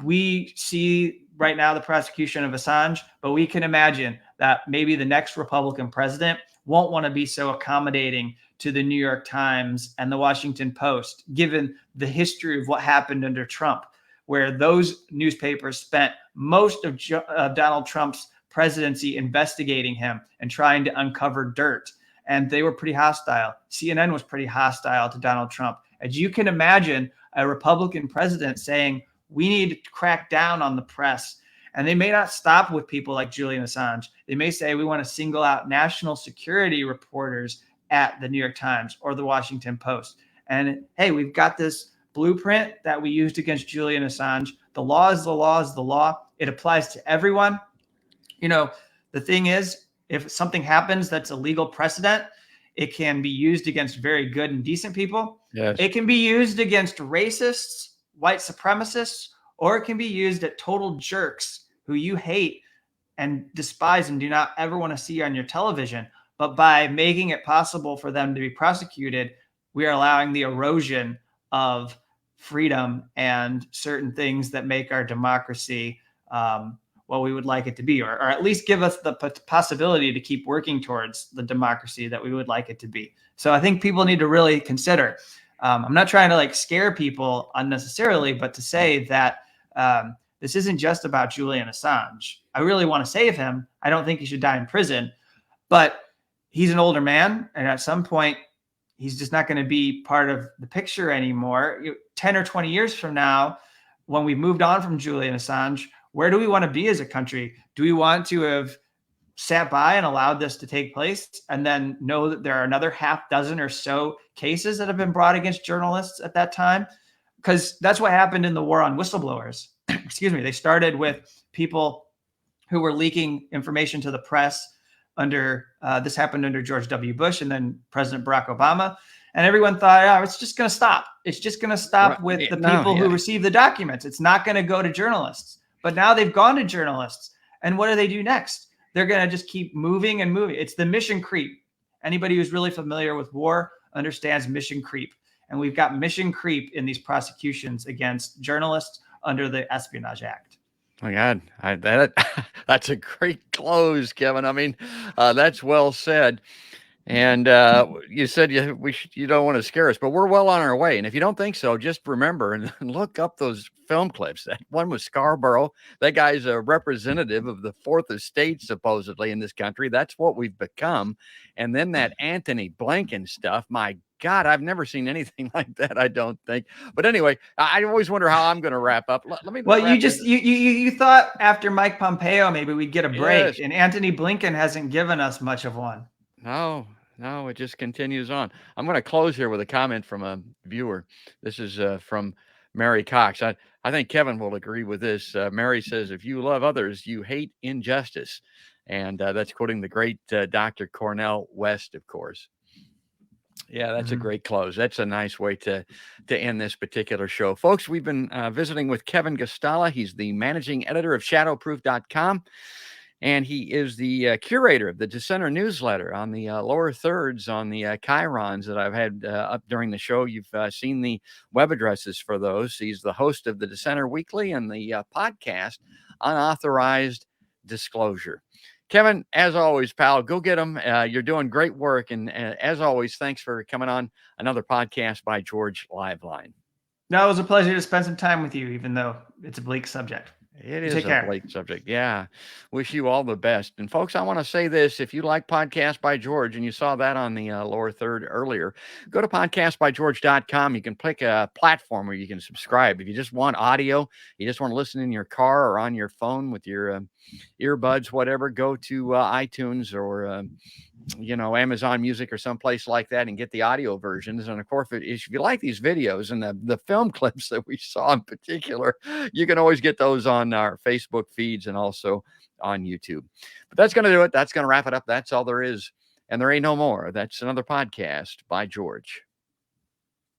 we see right now the prosecution of Assange, but we can imagine that maybe the next Republican president won't want to be so accommodating to the New York Times and the Washington Post, given the history of what happened under Trump, where those newspapers spent most of Donald Trump's presidency investigating him and trying to uncover dirt. And they were pretty hostile. CNN was pretty hostile to Donald Trump. As you can imagine, a Republican president saying, we need to crack down on the press. And they may not stop with people like Julian Assange. They may say, we want to single out national security reporters at the New York Times or the Washington Post. And hey, we've got this blueprint that we used against Julian Assange. The law is the law is the law. It applies to everyone. You know, the thing is, if something happens that's a legal precedent, it can be used against very good and decent people. Yes. It can be used against racists, white supremacists, or it can be used at total jerks who you hate and despise and do not ever want to see on your television. But by making it possible for them to be prosecuted, we are allowing the erosion of freedom and certain things that make our democracy what we would like it to be, or at least give us the possibility to keep working towards the democracy that we would like it to be. So I think people need to really consider. I'm not trying to like scare people unnecessarily, but to say that this isn't just about Julian Assange. I really want to save him. I don't think he should die in prison, but he's an older man, and at some point, he's just not going to be part of the picture anymore. 10 or 20 years from now, when we've moved on from Julian Assange, where do we want to be as a country? Do we want to have sat by and allowed this to take place and then know that there are another half dozen or so cases that have been brought against journalists at that time? Because that's what happened in the war on whistleblowers. Excuse me. They started with people who were leaking information to the press under this happened under George W. Bush and then President Barack Obama. And everyone thought, oh, it's just going to stop. It's just going to stop with the people who receive the documents. It's not going to go to journalists. But now they've gone to journalists. And what do they do next? They're going to just keep moving and moving. It's the mission creep. Anybody who's really familiar with war understands mission creep. And we've got mission creep in these prosecutions against journalists under the Espionage Act. My God, that's a great close, Kevin. I mean, that's well said. And you said you don't want to scare us, but we're well on our way. And if you don't think so, just remember and look up those film clips. That one was Scarborough. That guy's a representative of the fourth estate, supposedly, in this country. That's what we've become. And then that Anthony Blinken stuff. My God, I've never seen anything like that, I don't think. But anyway, I always wonder how I'm going to wrap up. Let me. Well, you thought after Mike Pompeo maybe we'd get a break, Yes. and Anthony Blinken hasn't given us much of one. No, it just continues on. I'm going to close here with a comment from a viewer. This is from Mary Cox. I think Kevin will agree with this. Mary says, if you love others, you hate injustice. And that's quoting the great Dr. Cornel West, of course. Yeah, that's a great close. That's a nice way to end this particular show. Folks, we've been visiting with Kevin Gozstola. He's the managing editor of shadowproof.com. And he is the curator of the Dissenter newsletter on the lower thirds on the chyrons that I've had up during the show. You've seen the web addresses for those. He's the host of the Dissenter Weekly and the podcast Unauthorized Disclosure. Kevin, as always, pal, go get them. You're doing great work. And as always, thanks for coming on another podcast by George Liveline. No, it was a pleasure to spend some time with you, even though it's a bleak subject. It is a bleak subject. Yeah. Wish you all the best. And folks, I want to say this. If you like Podcast by George and you saw that on the lower third earlier, go to podcastbygeorge.com. You can pick a platform where you can subscribe. If you just want audio, you just want to listen in your car or on your phone with your earbuds, whatever, go to iTunes or Amazon Music or someplace like that and get the audio versions. And of course, if you like these videos and the film clips that we saw in particular, you can always get those on our Facebook feeds and also on YouTube. But that's going to do it. That's going to wrap it up. That's all there is. And there ain't no more. That's another podcast by George.